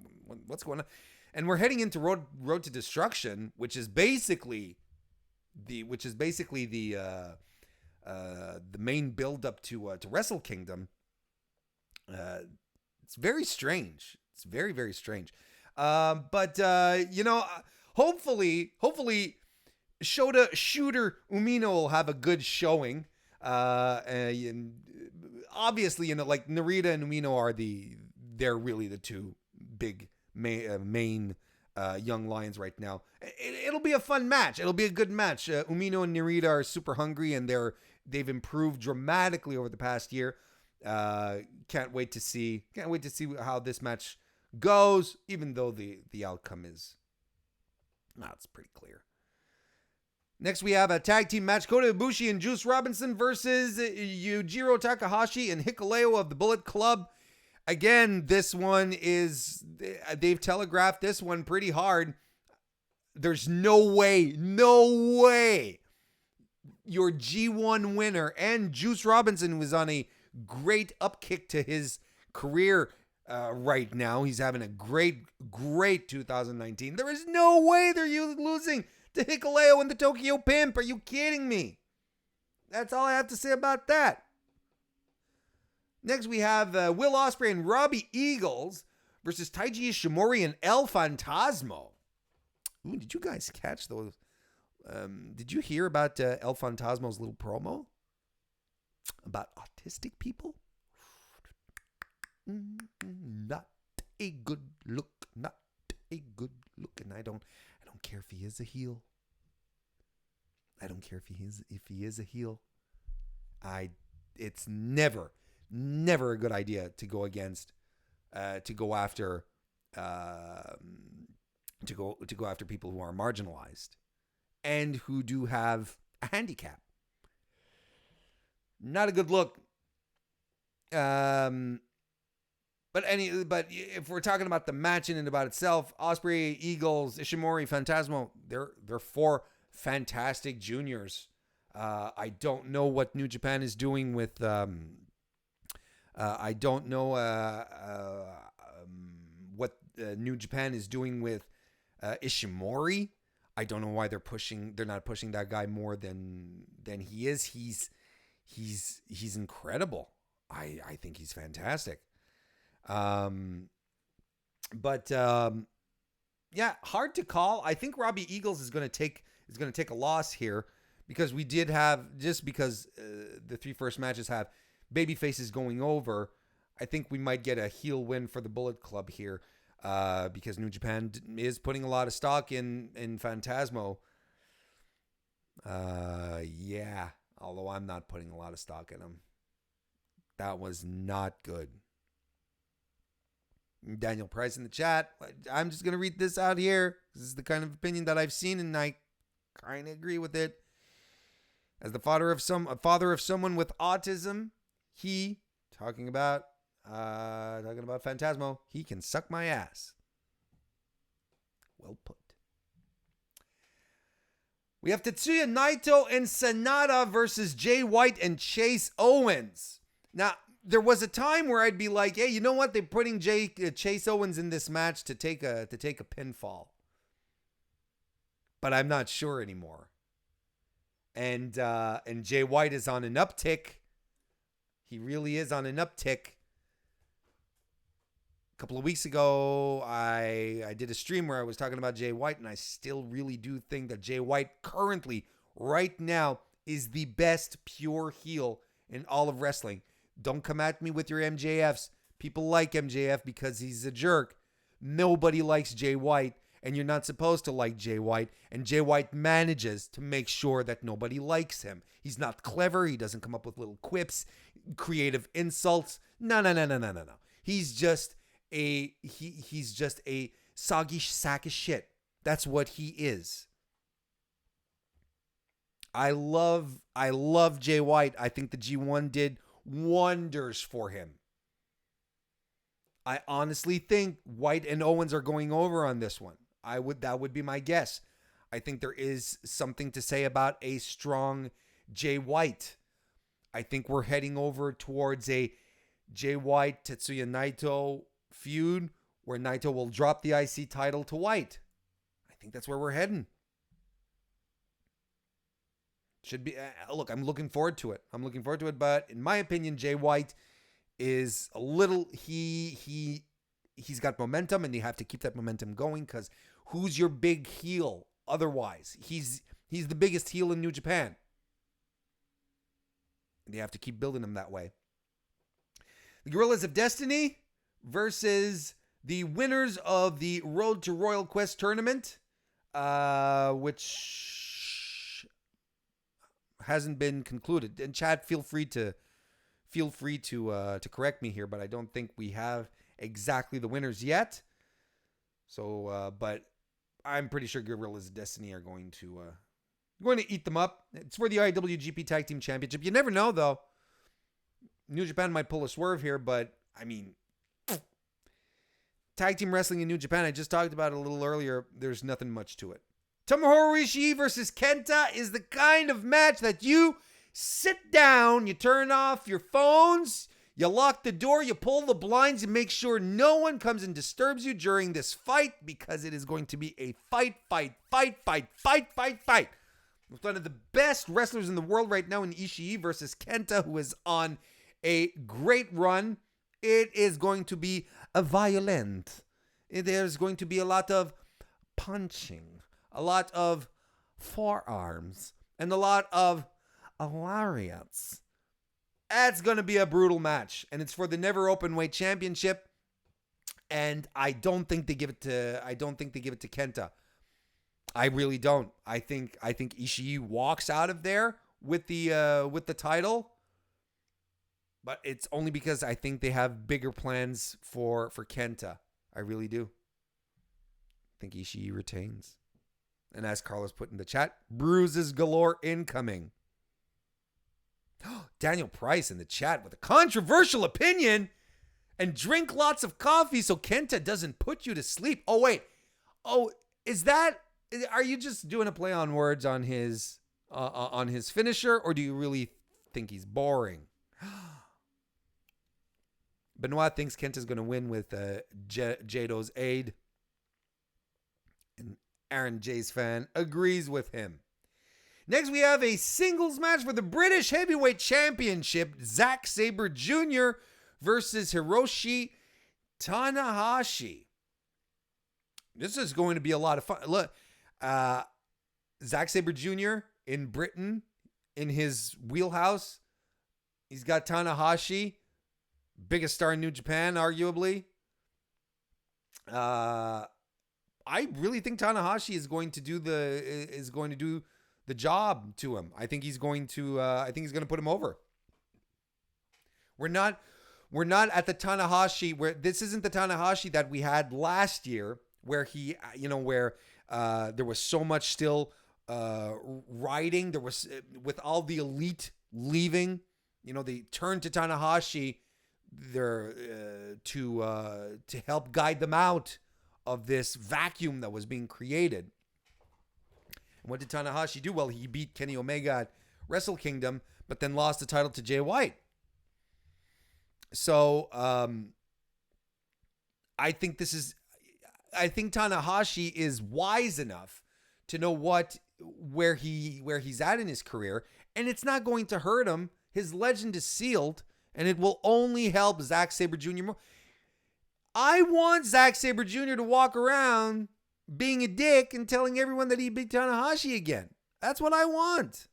what's going on? And we're heading into Road to Destruction, which is basically the main build up to Wrestle Kingdom. It's very strange. It's very, very strange. But hopefully Shooter Umino will have a good showing. And obviously, like Narita and Umino they're really the two big main young lions right now. It'll be a fun match. It'll be a good match. Umino and Narita are super hungry, and they've improved dramatically over the past year. Can't wait to see how this match goes, even though the outcome is it's pretty clear. Next, we have a tag team match: Kota Ibushi and Juice Robinson versus Yujiro Takahashi and Hikuleo of the Bullet Club. Again, this one they've telegraphed this one pretty hard. There's no way your G1 winner and Juice Robinson, who is on a great upkick to his career right now. He's having a great 2019. There is no way they're losing to Hikuleo and the Tokyo Pimp. Are you kidding me? That's all I have to say about that. Next, we have Will Ospreay and Robbie Eagles versus Taiji Ishimori and El Fantasmo. Ooh, did you guys catch those? Did you hear about El Fantasmo's little promo about autistic people? Not a good look. Not a good look. And I don't care if he is a heel. I don't care if he is a heel. It's never a good idea to go after people who are marginalized and who do have a handicap. Not a good look. But if we're talking about the match in and about itself, Ospreay, Eagles, Ishimori, Fantasmo, they're four fantastic juniors. I don't know what New Japan is doing with what New Japan is doing with Ishimori. I don't know why they're not pushing that guy more than he is. He's incredible. I think he's fantastic. Yeah, hard to call. I think Robbie Eagles is going to take a loss here, because we did have, just because the three first matches have baby faces going over. I think we might get a heel win for the Bullet Club here, because New Japan is putting a lot of stock in Fantasmo. Yeah, although I'm not putting a lot of stock in him. That was not good. Daniel Price in the chat. I'm just going to read this out here. This is the kind of opinion that I've seen, and I kind of agree with it. As the father of someone with autism, he, talking about Fantasmo, he can suck my ass. Well put. We have Tetsuya Naito and Sanada versus Jay White and Chase Owens. Now, there was a time where I'd be like, hey, you know what? They're putting Chase Owens in this match to take a pinfall. But I'm not sure anymore. And Jay White is on an uptick. He really is on an uptick. A couple of weeks ago, I did a stream where I was talking about Jay White, and I still really do think that Jay White currently, right now, is the best pure heel in all of wrestling. Don't come at me with your MJFs, People like MJF because he's a jerk. Nobody likes Jay White, and you're not supposed to like Jay White. And Jay White manages to make sure that nobody likes him. He's not clever. He doesn't come up with little quips, creative insults. No. He's just he's just a soggy sack of shit. That's what he is. I love Jay White. I think the G1 did wonders for him. I honestly think White and Owens are going over on this one. That would be my guess. I think there is something to say about a strong Jay White. I think we're heading over towards a Jay White Tetsuya Naito feud where Naito will drop the IC title to White. I think that's where we're heading. Should be look, I'm looking forward to it. But in my opinion, Jay White is a little he's got momentum, and you have to keep that momentum going, because who's your big heel otherwise? He's the biggest heel in New Japan. They have to keep building him that way. The Guerrillas of Destiny versus the winners of the Road to Royal Quest tournament, which hasn't been concluded. And Chad, feel free to correct me here, but I don't think we have exactly the winners yet. So, but I'm pretty sure Guerrillas of Destiny are going to eat them up. It's for the IWGP Tag Team Championship. You never know, though. New Japan might pull a swerve here, but I mean, tag team wrestling in New Japan, I just talked about it a little earlier. There's nothing much to it. Tomohiro Ishii versus Kenta is the kind of match that you sit down, you turn off your phones, you lock the door, you pull the blinds, and make sure no one comes and disturbs you during this fight, because it is going to be a fight. With one of the best wrestlers in the world right now in Ishii versus Kenta, who is on a great run. It is going to be a violent. There's going to be a lot of punching, a lot of forearms, and a lot of lariats. That's going to be a brutal match, and it's for the Never Openweight Championship. And I don't think they give it to Kenta. I really don't. I think Ishii walks out of there with the title. But it's only because I think they have bigger plans for Kenta. I really do. I think Ishii retains. And as Carlos put in the chat, bruises galore incoming. Daniel Price in the chat with a controversial opinion. And drink lots of coffee so Kenta doesn't put you to sleep. Oh, wait. Oh, are you just doing a play on words on his finisher? Or do you really think he's boring? Benoit thinks Kenta's going to win with Jado's aid. And Aaron J's fan agrees with him. Next, we have a singles match for the British Heavyweight Championship. Zack Sabre Jr. versus Hiroshi Tanahashi. This is going to be a lot of fun. Look, Zack Sabre Jr. in Britain, in his wheelhouse. He's got Tanahashi, biggest star in New Japan, arguably. I really think Tanahashi is going to do the job to him. I think he's going to put him over. We're not at the Tanahashi where this isn't the Tanahashi that we had last year, where there was so much still riding. There was, with all the elite leaving, they turned to Tanahashi there to help guide them out of this vacuum that was being created. And what did Tanahashi do? Well, he beat Kenny Omega at Wrestle Kingdom, but then lost the title to Jay White. So I think Tanahashi is wise enough to know where he's at in his career, and it's not going to hurt him. His legend is sealed, and it will only help Zack Sabre Jr. more. I want Zack Sabre Jr. to walk around being a dick and telling everyone that he beat Tanahashi again. That's what I want.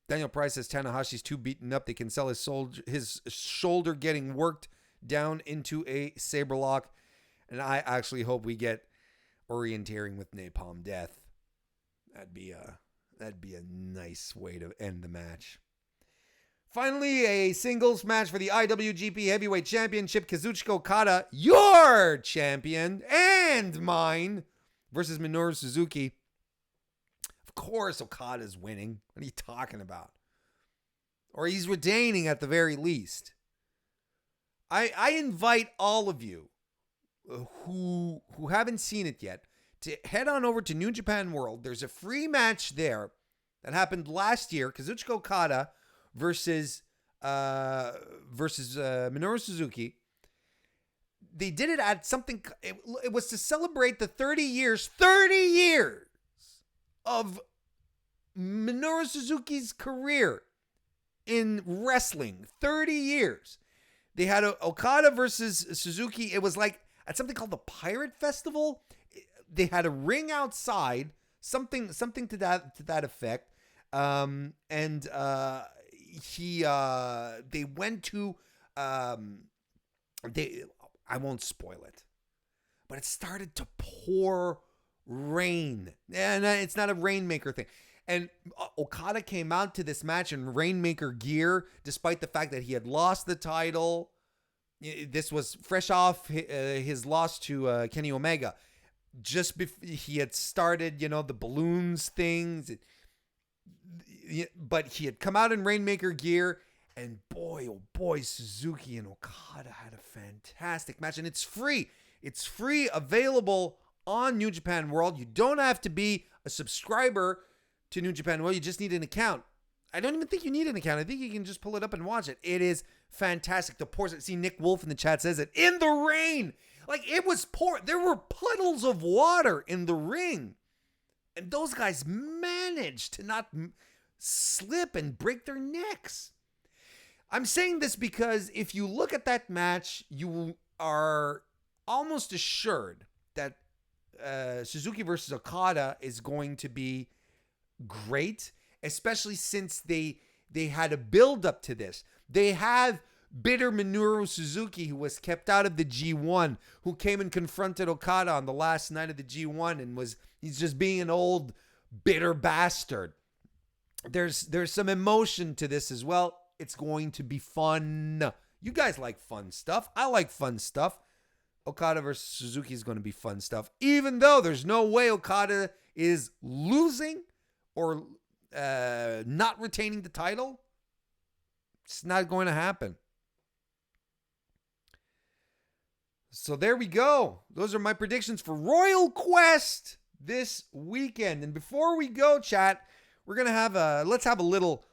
Daniel Price says Tanahashi's too beaten up. They can sell his shoulder getting worked down into a saber lock. And I actually hope we get orienteering with Napalm Death. That'd be a nice way to end the match. Finally, a singles match for the IWGP Heavyweight Championship. Kazuchika Okada, your champion and mine, versus Minoru Suzuki. Of course, Okada's winning. What are you talking about? Or he's retaining at the very least. I invite all of you who haven't seen it yet to head on over to New Japan World. There's a free match there that happened last year. Kazuchika Okada versus Minoru Suzuki. They did it at something. It was to celebrate the 30 years of Minoru Suzuki's career in wrestling. 30 years. They had Okada versus Suzuki. It was like at something called the Pirate Festival. They had a ring outside, something to that effect. They went to I won't spoil it, but it started to pour rain, and it's not a rainmaker thing. And Okada came out to this match in rainmaker gear, despite the fact that he had lost the title. This was fresh off his loss to Kenny Omega. Just before he had started, the balloons things. But he had come out in rainmaker gear, and boy, oh boy, Suzuki and Okada had a fantastic match, and it's free. It's free, available on New Japan World. You don't have to be a subscriber to New Japan World. You just need an account. I don't even think you need an account. I think you can just pull it up and watch it. It is fantastic. The pours. See, Nick Wolf in the chat says it. In the rain. Like, it was pouring. There were puddles of water in the ring. And those guys managed to not slip and break their necks. I'm saying this because if you look at that match, you are almost assured that Suzuki versus Okada is going to be great, especially since they had a build up to this. They have bitter Minoru Suzuki, who was kept out of the G1, who came and confronted Okada on the last night of the G1 and he's just being an old bitter bastard. There's some emotion to this as well. It's going to be fun. You guys like fun stuff. I like fun stuff. Okada versus Suzuki is going to be fun stuff, even though there's no way Okada is losing or not retaining the title. It's not going to happen. So there we go. Those are my predictions for Royal Quest this weekend. And before we go, chat, we're gonna have let's have a little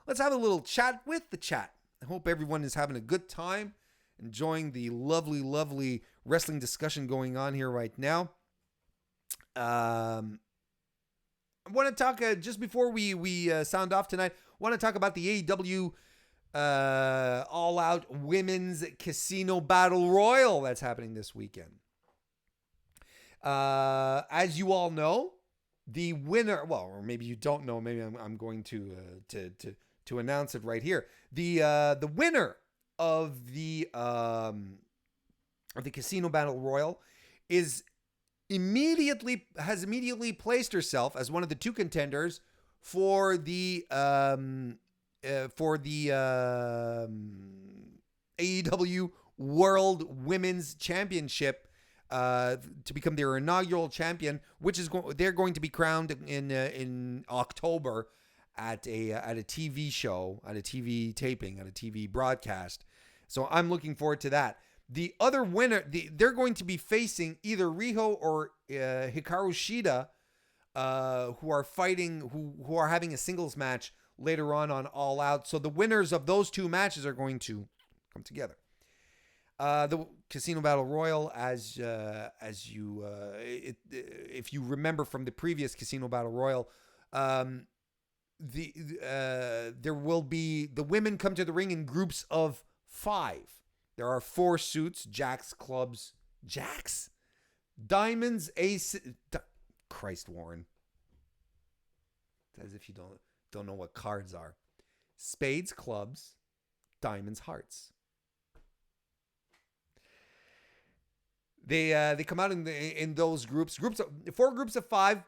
chat with the chat. I hope everyone is having a good time, enjoying the lovely wrestling discussion going on here right now. I want to talk just before we sound off tonight. I want to talk about the AEW All Out Women's Casino Battle Royal that's happening this weekend. As you all know, the winner, well, or maybe you don't know, maybe I'm going to announce it right here. The winner of the Casino Battle Royal has immediately placed herself as one of the two contenders for the AEW World Women's Championship to become their inaugural champion, which is they're going to be crowned in October at a TV show, at a TV taping, at a TV broadcast. So I'm looking forward to that. The other winner, they're going to be facing either Riho or Hikaru Shida, who are fighting, who are having a singles match later on All Out. So the winners of those two matches are going to come together. The Casino Battle Royal, if you remember from the previous Casino Battle Royal, there will be the women come to the ring in groups of 5. There are 4 suits: jacks, clubs, diamonds, aces. Christ, Warren, as if you don't know what cards are. spades, clubs, diamonds, hearts. They come out in those four groups of 5,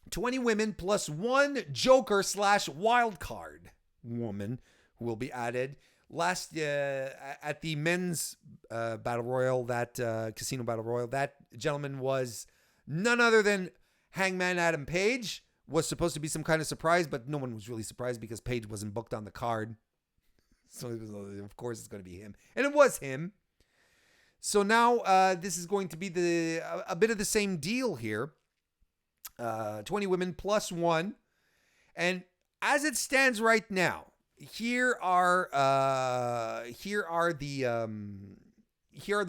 20 women plus 1 joker / wild card woman who will be added. Last at the men's battle royal, that casino battle royal, that gentleman was none other than Hangman Adam Page. Was supposed to be some kind of surprise, but no one was really surprised because Page wasn't booked on the card. So of course it's going to be him, and it was him. So now this is going to be a bit of the same deal here. 20 women plus 1, and as it stands right now, here are the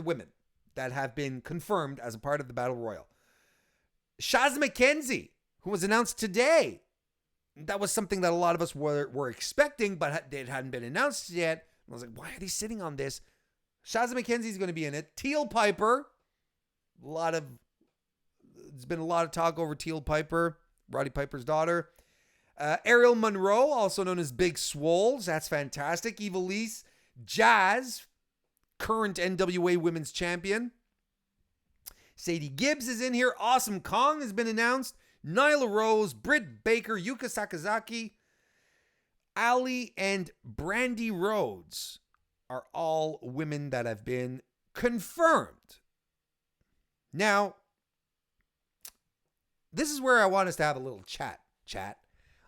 women that have been confirmed as a part of the Battle Royal. Shaz McKenzie, who was announced today. That was something that a lot of us were expecting, but it hadn't been announced yet. I was like, why are they sitting on this? Shaz McKenzie's going to be in it. Teal Piper. There's been a lot of talk over Teal Piper, Roddy Piper's daughter. Ariel Monroe, also known as Big Swoles. That's fantastic. Ivelisse. Jazz, current NWA Women's Champion. Sadie Gibbs is in here. Awesome Kong has been announced. Nyla Rose, Britt Baker, Yuka Sakazaki, Ali, and Brandy Rhodes are all women that have been confirmed. Now, this is where I want us to have a little chat. I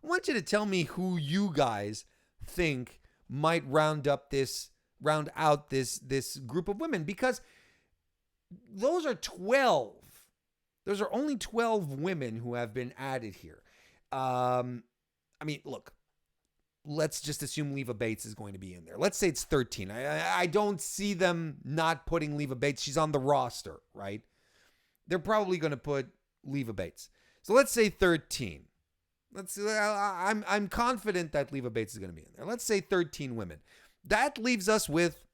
want you to tell me who you guys think might round out this group of women, because those are 12. Those are only 12 women who have been added here. I mean, look, let's just assume Leva Bates is going to be in there. Let's say it's 13. I don't see them not putting Leva Bates. She's on the roster, right? They're probably going to put Leva Bates. So let's say 13. I'm confident that Leva Bates is going to be in there. Let's say 13 women. That leaves us with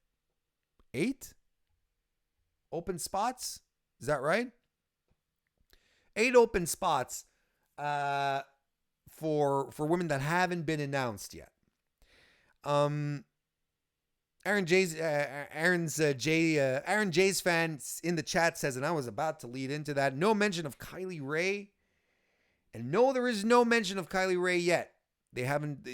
8 open spots. Is that right? 8 open spots for women that haven't been announced yet. Aaron J's fans in the chat says, and I was about to lead into that, no mention of Kylie Rae. And no, there is no mention of Kylie Rae yet.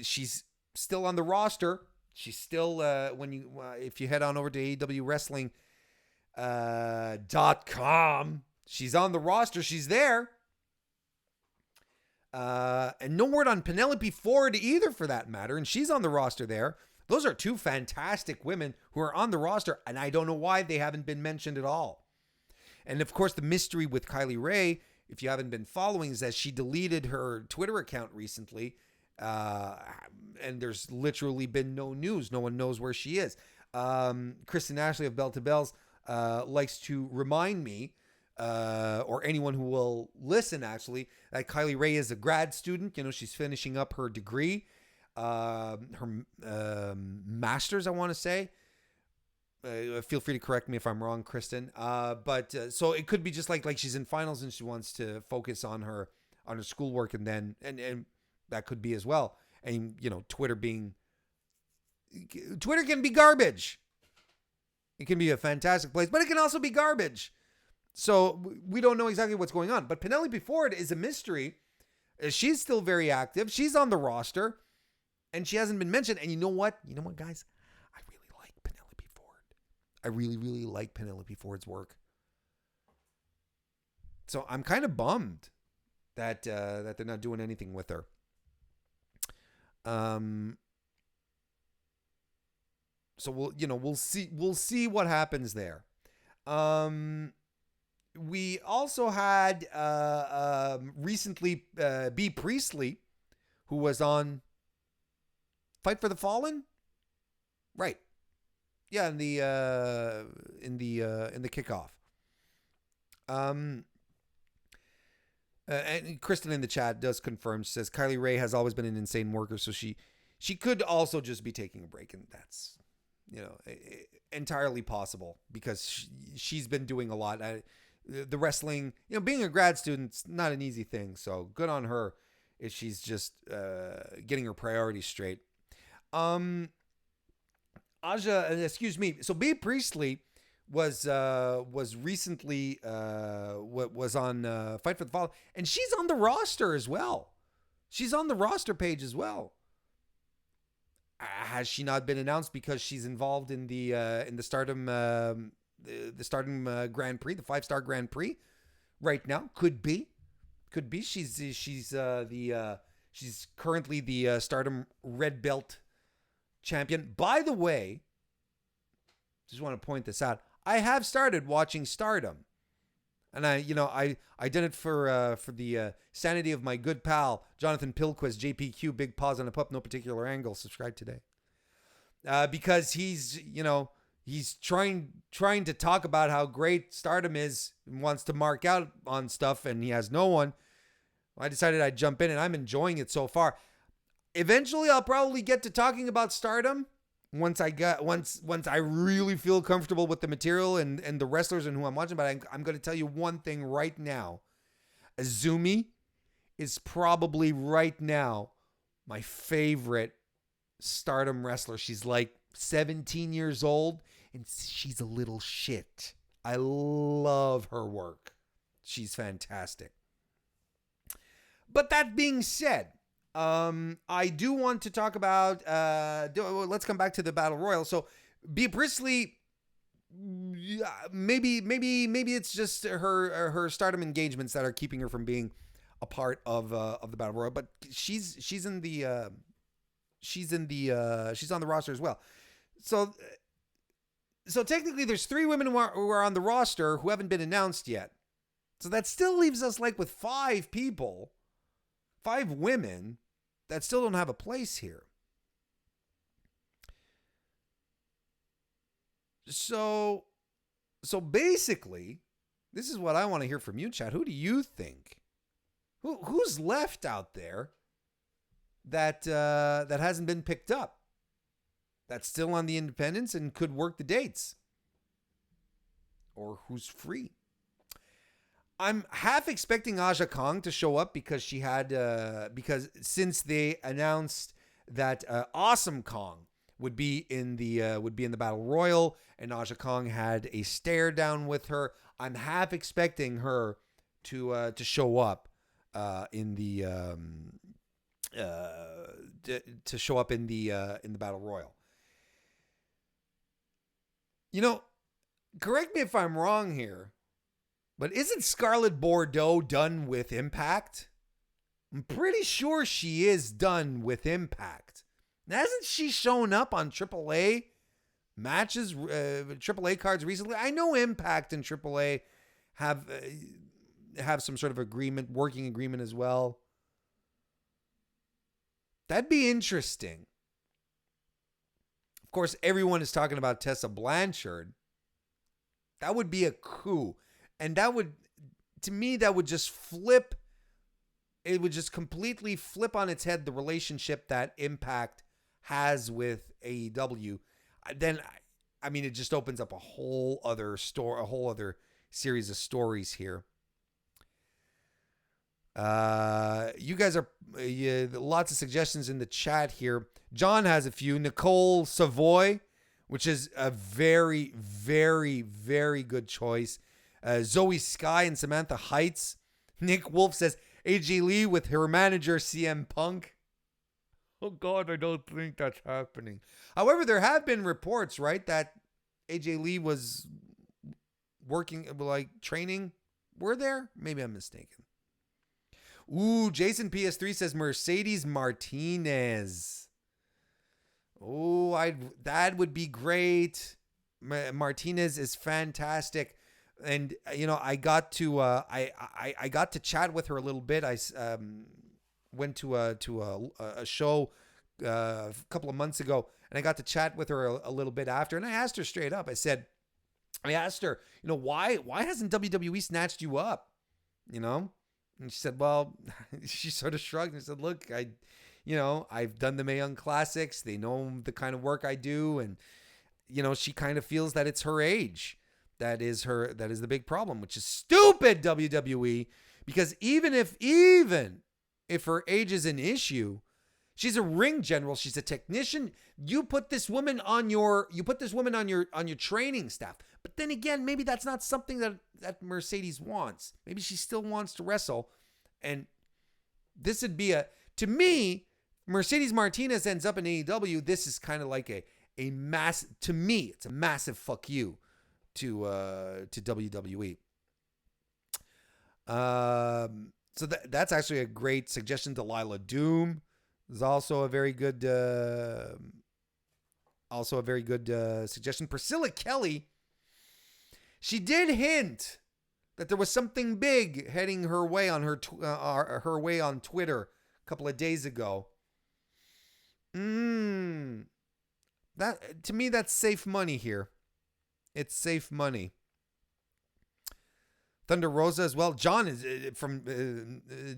She's still on the roster. She's still, if you head on over to AEW Wrestling .com, she's on the roster. She's there. And no word on Penelope Ford either, for that matter. And she's on the roster there. Those are 2 fantastic women who are on the roster, and I don't know why they haven't been mentioned at all. And of course, the mystery with Kylie Rae, if you haven't been following, is that she deleted her Twitter account recently. And there's literally been no news. No one knows where she is. Kristen Ashley of Bell to Bells likes to remind me, or anyone who will listen, actually, that Kylie Rae is a grad student. You know, she's finishing up her degree, her master's, I want to say. Feel free to correct me if I'm wrong, Kristen. But so it could be just like she's in finals and she wants to focus on her schoolwork, and that could be as well. And you know, Twitter can be garbage. It can be a fantastic place, but it can also be garbage. So we don't know exactly what's going on. But Penelope Ford is a mystery. She's still very active. She's on the roster, and she hasn't been mentioned. And you know what? You know what, guys? I really like Penelope Ford. I really, really like Penelope Ford's work. So I'm kind of bummed that they're not doing anything with her. So we'll see what happens there. We also had recently B. Priestley, who was on Fight for the Fallen, right? Yeah, in the kickoff. And Kristen in the chat does confirm. She says Kylie Rae has always been an insane worker, so she could also just be taking a break, and that's entirely possible because she's been doing a lot. The wrestling, being a grad student's not an easy thing. So good on her if she's just getting her priorities straight. Aja, excuse me. So Bea Priestley was recently was on Fight for the Fallen, and she's on the roster as well. She's on the roster page as well. Has she not been announced because she's involved in the Stardom the Stardom Grand Prix, the 5-star Grand Prix right now? Could be. She's currently the Stardom Red Belt champion. By the way, just want to point this out. I have started watching Stardom, and I did it for the sanity of my good pal Jonathan Pilquist, JPQ, Big Paws on a Pup, no particular angle. Subscribe today, because he's trying to talk about how great Stardom is and wants to mark out on stuff, and he has no one. I decided I'd jump in, and I'm enjoying it so far. Eventually, I'll probably get to talking about Stardom once I really feel comfortable with the material and the wrestlers and who I'm watching. But I'm going to tell you one thing right now. Azumi is probably right now my favorite Stardom wrestler. She's like 17 years old, and she's a little shit. I love her work. She's fantastic. But that being said, I do want to talk about, let's come back to the Battle Royal. So Bea Priestley, maybe it's just her Stardom engagements that are keeping her from being a part of the Battle Royal, but she's on the roster as well. So technically there's 3 women who are on the roster who haven't been announced yet. So that still leaves us like with 5 women that still don't have a place here. So basically, this is what I want to hear from you, chat. Who do you think? Who's left out there that hasn't been picked up? That's still on the independents and could work the dates? Or who's free? I'm half expecting Aja Kong to show up because because since they announced that Awesome Kong would be in the Battle Royal and Aja Kong had a stare down with her, I'm half expecting her to show up in the Battle Royal. Correct me if I'm wrong here, but isn't Scarlett Bordeaux done with Impact? I'm pretty sure she is done with Impact. Hasn't she shown up on AAA matches, AAA cards recently? I know Impact and AAA have some sort of working agreement as well. That'd be interesting. Of course, everyone is talking about Tessa Blanchard. That would be a coup. And that would just flip. It would just completely flip on its head the relationship that Impact has with AEW. Then, it just opens up a whole other series of stories here. You guys are lots of suggestions in the chat here. John has a few. Nicole Savoy, which is a very, very, very good choice. Zoe Sky and Samantha Heights. Nick Wolf says AJ Lee with her manager CM Punk. Oh God, I don't think that's happening. However, there have been reports, right, that AJ Lee was working, training. Were there? Maybe I'm mistaken. Ooh, Jason PS3 says Mercedes Martinez. Oh, that would be great. Martinez is fantastic. And I got to I got to chat with her a little bit. I went to a show a couple of months ago, and I got to chat with her a little bit after. And I asked her straight up. I asked her, why hasn't WWE snatched you up? And she said, well, she sort of shrugged and said, look, I've done the Mae Young Classics. They know the kind of work I do, and she kind of feels that it's her age. That is the big problem, which is stupid, WWE, because even if her age is an issue, She's a ring general. She's a technician. You put this woman on your training staff. But then again, maybe that's not something that Mercedes wants. Maybe she still wants to wrestle. And this would be to me, Mercedes Martinez ends up in AEW. This is kind of like a mass, to me, it's a massive fuck you to WWE. So that's actually a great suggestion. Delilah Doom is also a very good suggestion. Priscilla Kelly, she did hint that there was something big heading her way on her way on Twitter a couple of days ago. That, to me, that's safe money here. It's safe money. Thunder Rosa as well. John is from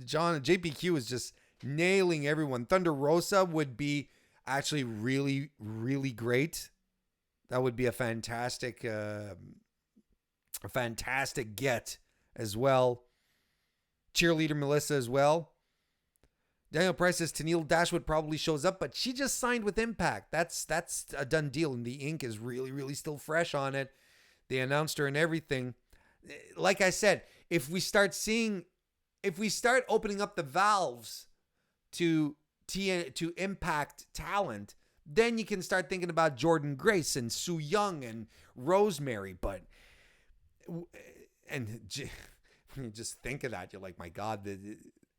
John. JPQ is just nailing everyone. Thunder Rosa would be actually really, really great. That would be a fantastic get as well. Cheerleader Melissa as well. Daniel Price says Tennille Dashwood probably shows up, but she just signed with Impact. That's a done deal, and the ink is really, really still fresh on it. They announced her and everything. Like I said, if we start opening up the valves to Impact talent, then you can start thinking about Jordan Grace and Sue Young and Rosemary. But when you just think of that, you're like, my God,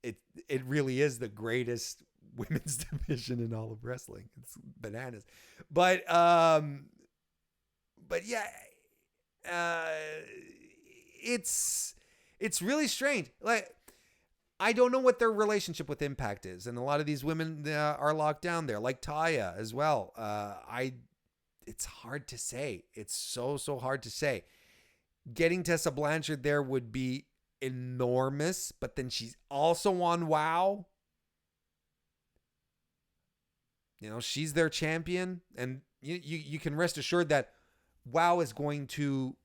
it really is the greatest women's division in all of wrestling. It's bananas. But yeah, it's really strange. Like, I don't know what their relationship with Impact is, and a lot of these women are locked down there, like Taya as well. It's hard to say. It's so hard to say. Getting Tessa Blanchard there would be enormous, but then she's also on WoW. You know, she's their champion, and you can rest assured that WoW is going to,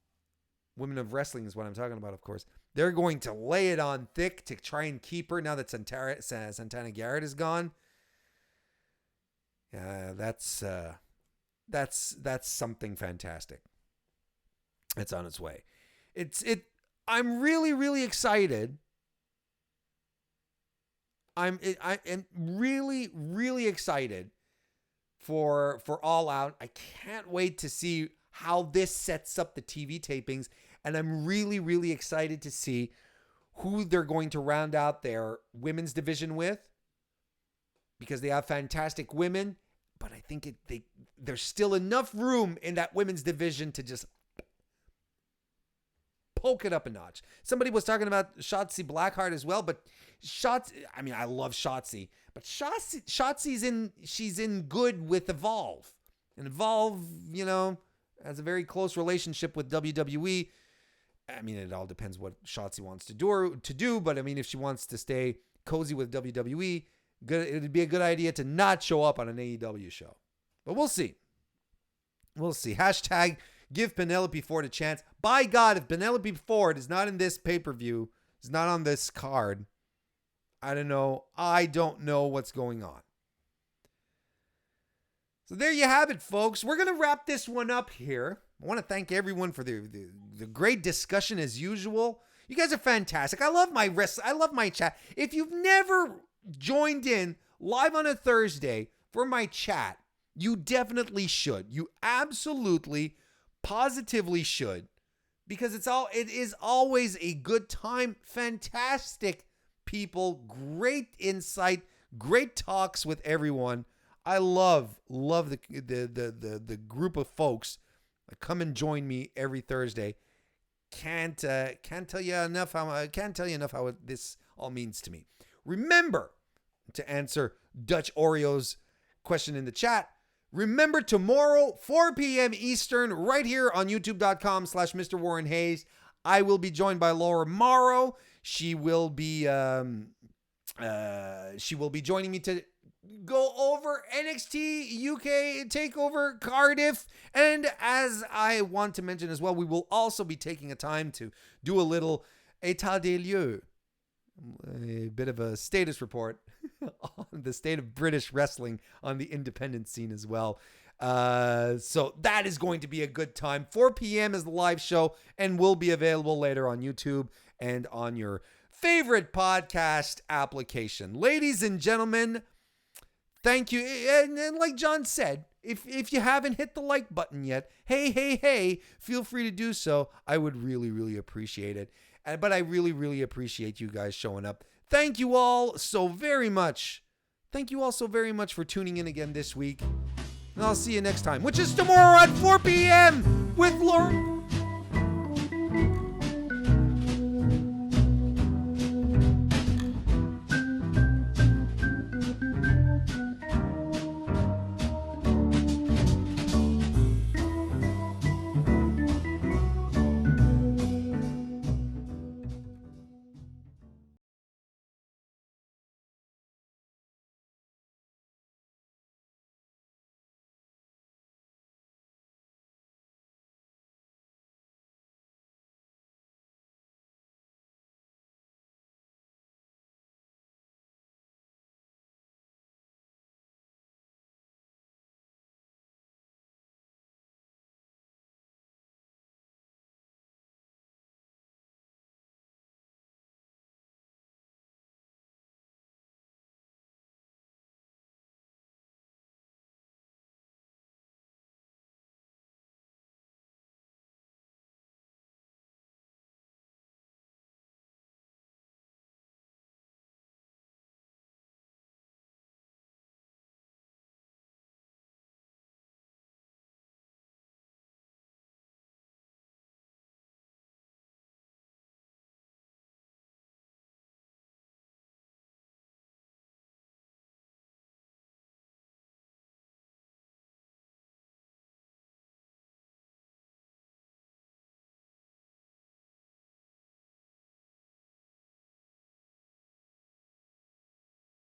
Women of Wrestling is what I'm talking about, of course. They're going to lay it on thick to try and keep her now that Santana Garrett is gone. That's something fantastic. It's on its way. I'm really, really excited. I'm really, really excited for All Out. I can't wait to see how this sets up the TV tapings, and I'm really, really excited to see who they're going to round out their women's division with, because they have fantastic women, but I think there's still enough room in that women's division to just poke it up a notch. Somebody was talking about Shotzi Blackheart as well, but I love Shotzi, but Shotzi's she's in good with Evolve, and Evolve, has a very close relationship with WWE. I mean, it all depends what Shotzi wants to do, but I mean, if she wants to stay cozy with WWE, it would be a good idea to not show up on an AEW show. But we'll see. Hashtag give Penelope Ford a chance. By God, if Penelope Ford is not in this pay-per-view, is not on this card, I don't know what's going on. So there you have it, folks. We're going to wrap this one up here. I want to thank everyone for the great discussion as usual. You guys are fantastic. I love my chat. If you've never joined in live on a Thursday for my chat, you definitely should. You absolutely, positively should. Because it is always a good time. Fantastic people. Great insight. Great talks with everyone. I love the group of folks that come and join me every Thursday. Can't tell you enough how this all means to me. Remember to answer Dutch Oreo's question in the chat. Remember, tomorrow, 4 p.m. Eastern, right here on youtube.com/MrWarrenHayes, I will be joined by Laura Morrow. She will be joining me to go over NXT UK TakeOver Cardiff. And as I want to mention as well, we will also be taking a time to do a little état des lieux A bit of a status report on the state of British wrestling on the independent scene as well. So that is going to be a good time. 4 p.m. is the live show and will be available later on YouTube and on your favorite podcast application. Ladies and gentlemen, thank you. And like John said, if you haven't hit the like button yet, hey, feel free to do so. I would really, really appreciate it. But I really, really appreciate you guys showing up. Thank you all so very much. Thank you all so very much for tuning in again this week. And I'll see you next time, which is tomorrow at 4 p.m. with Lauren.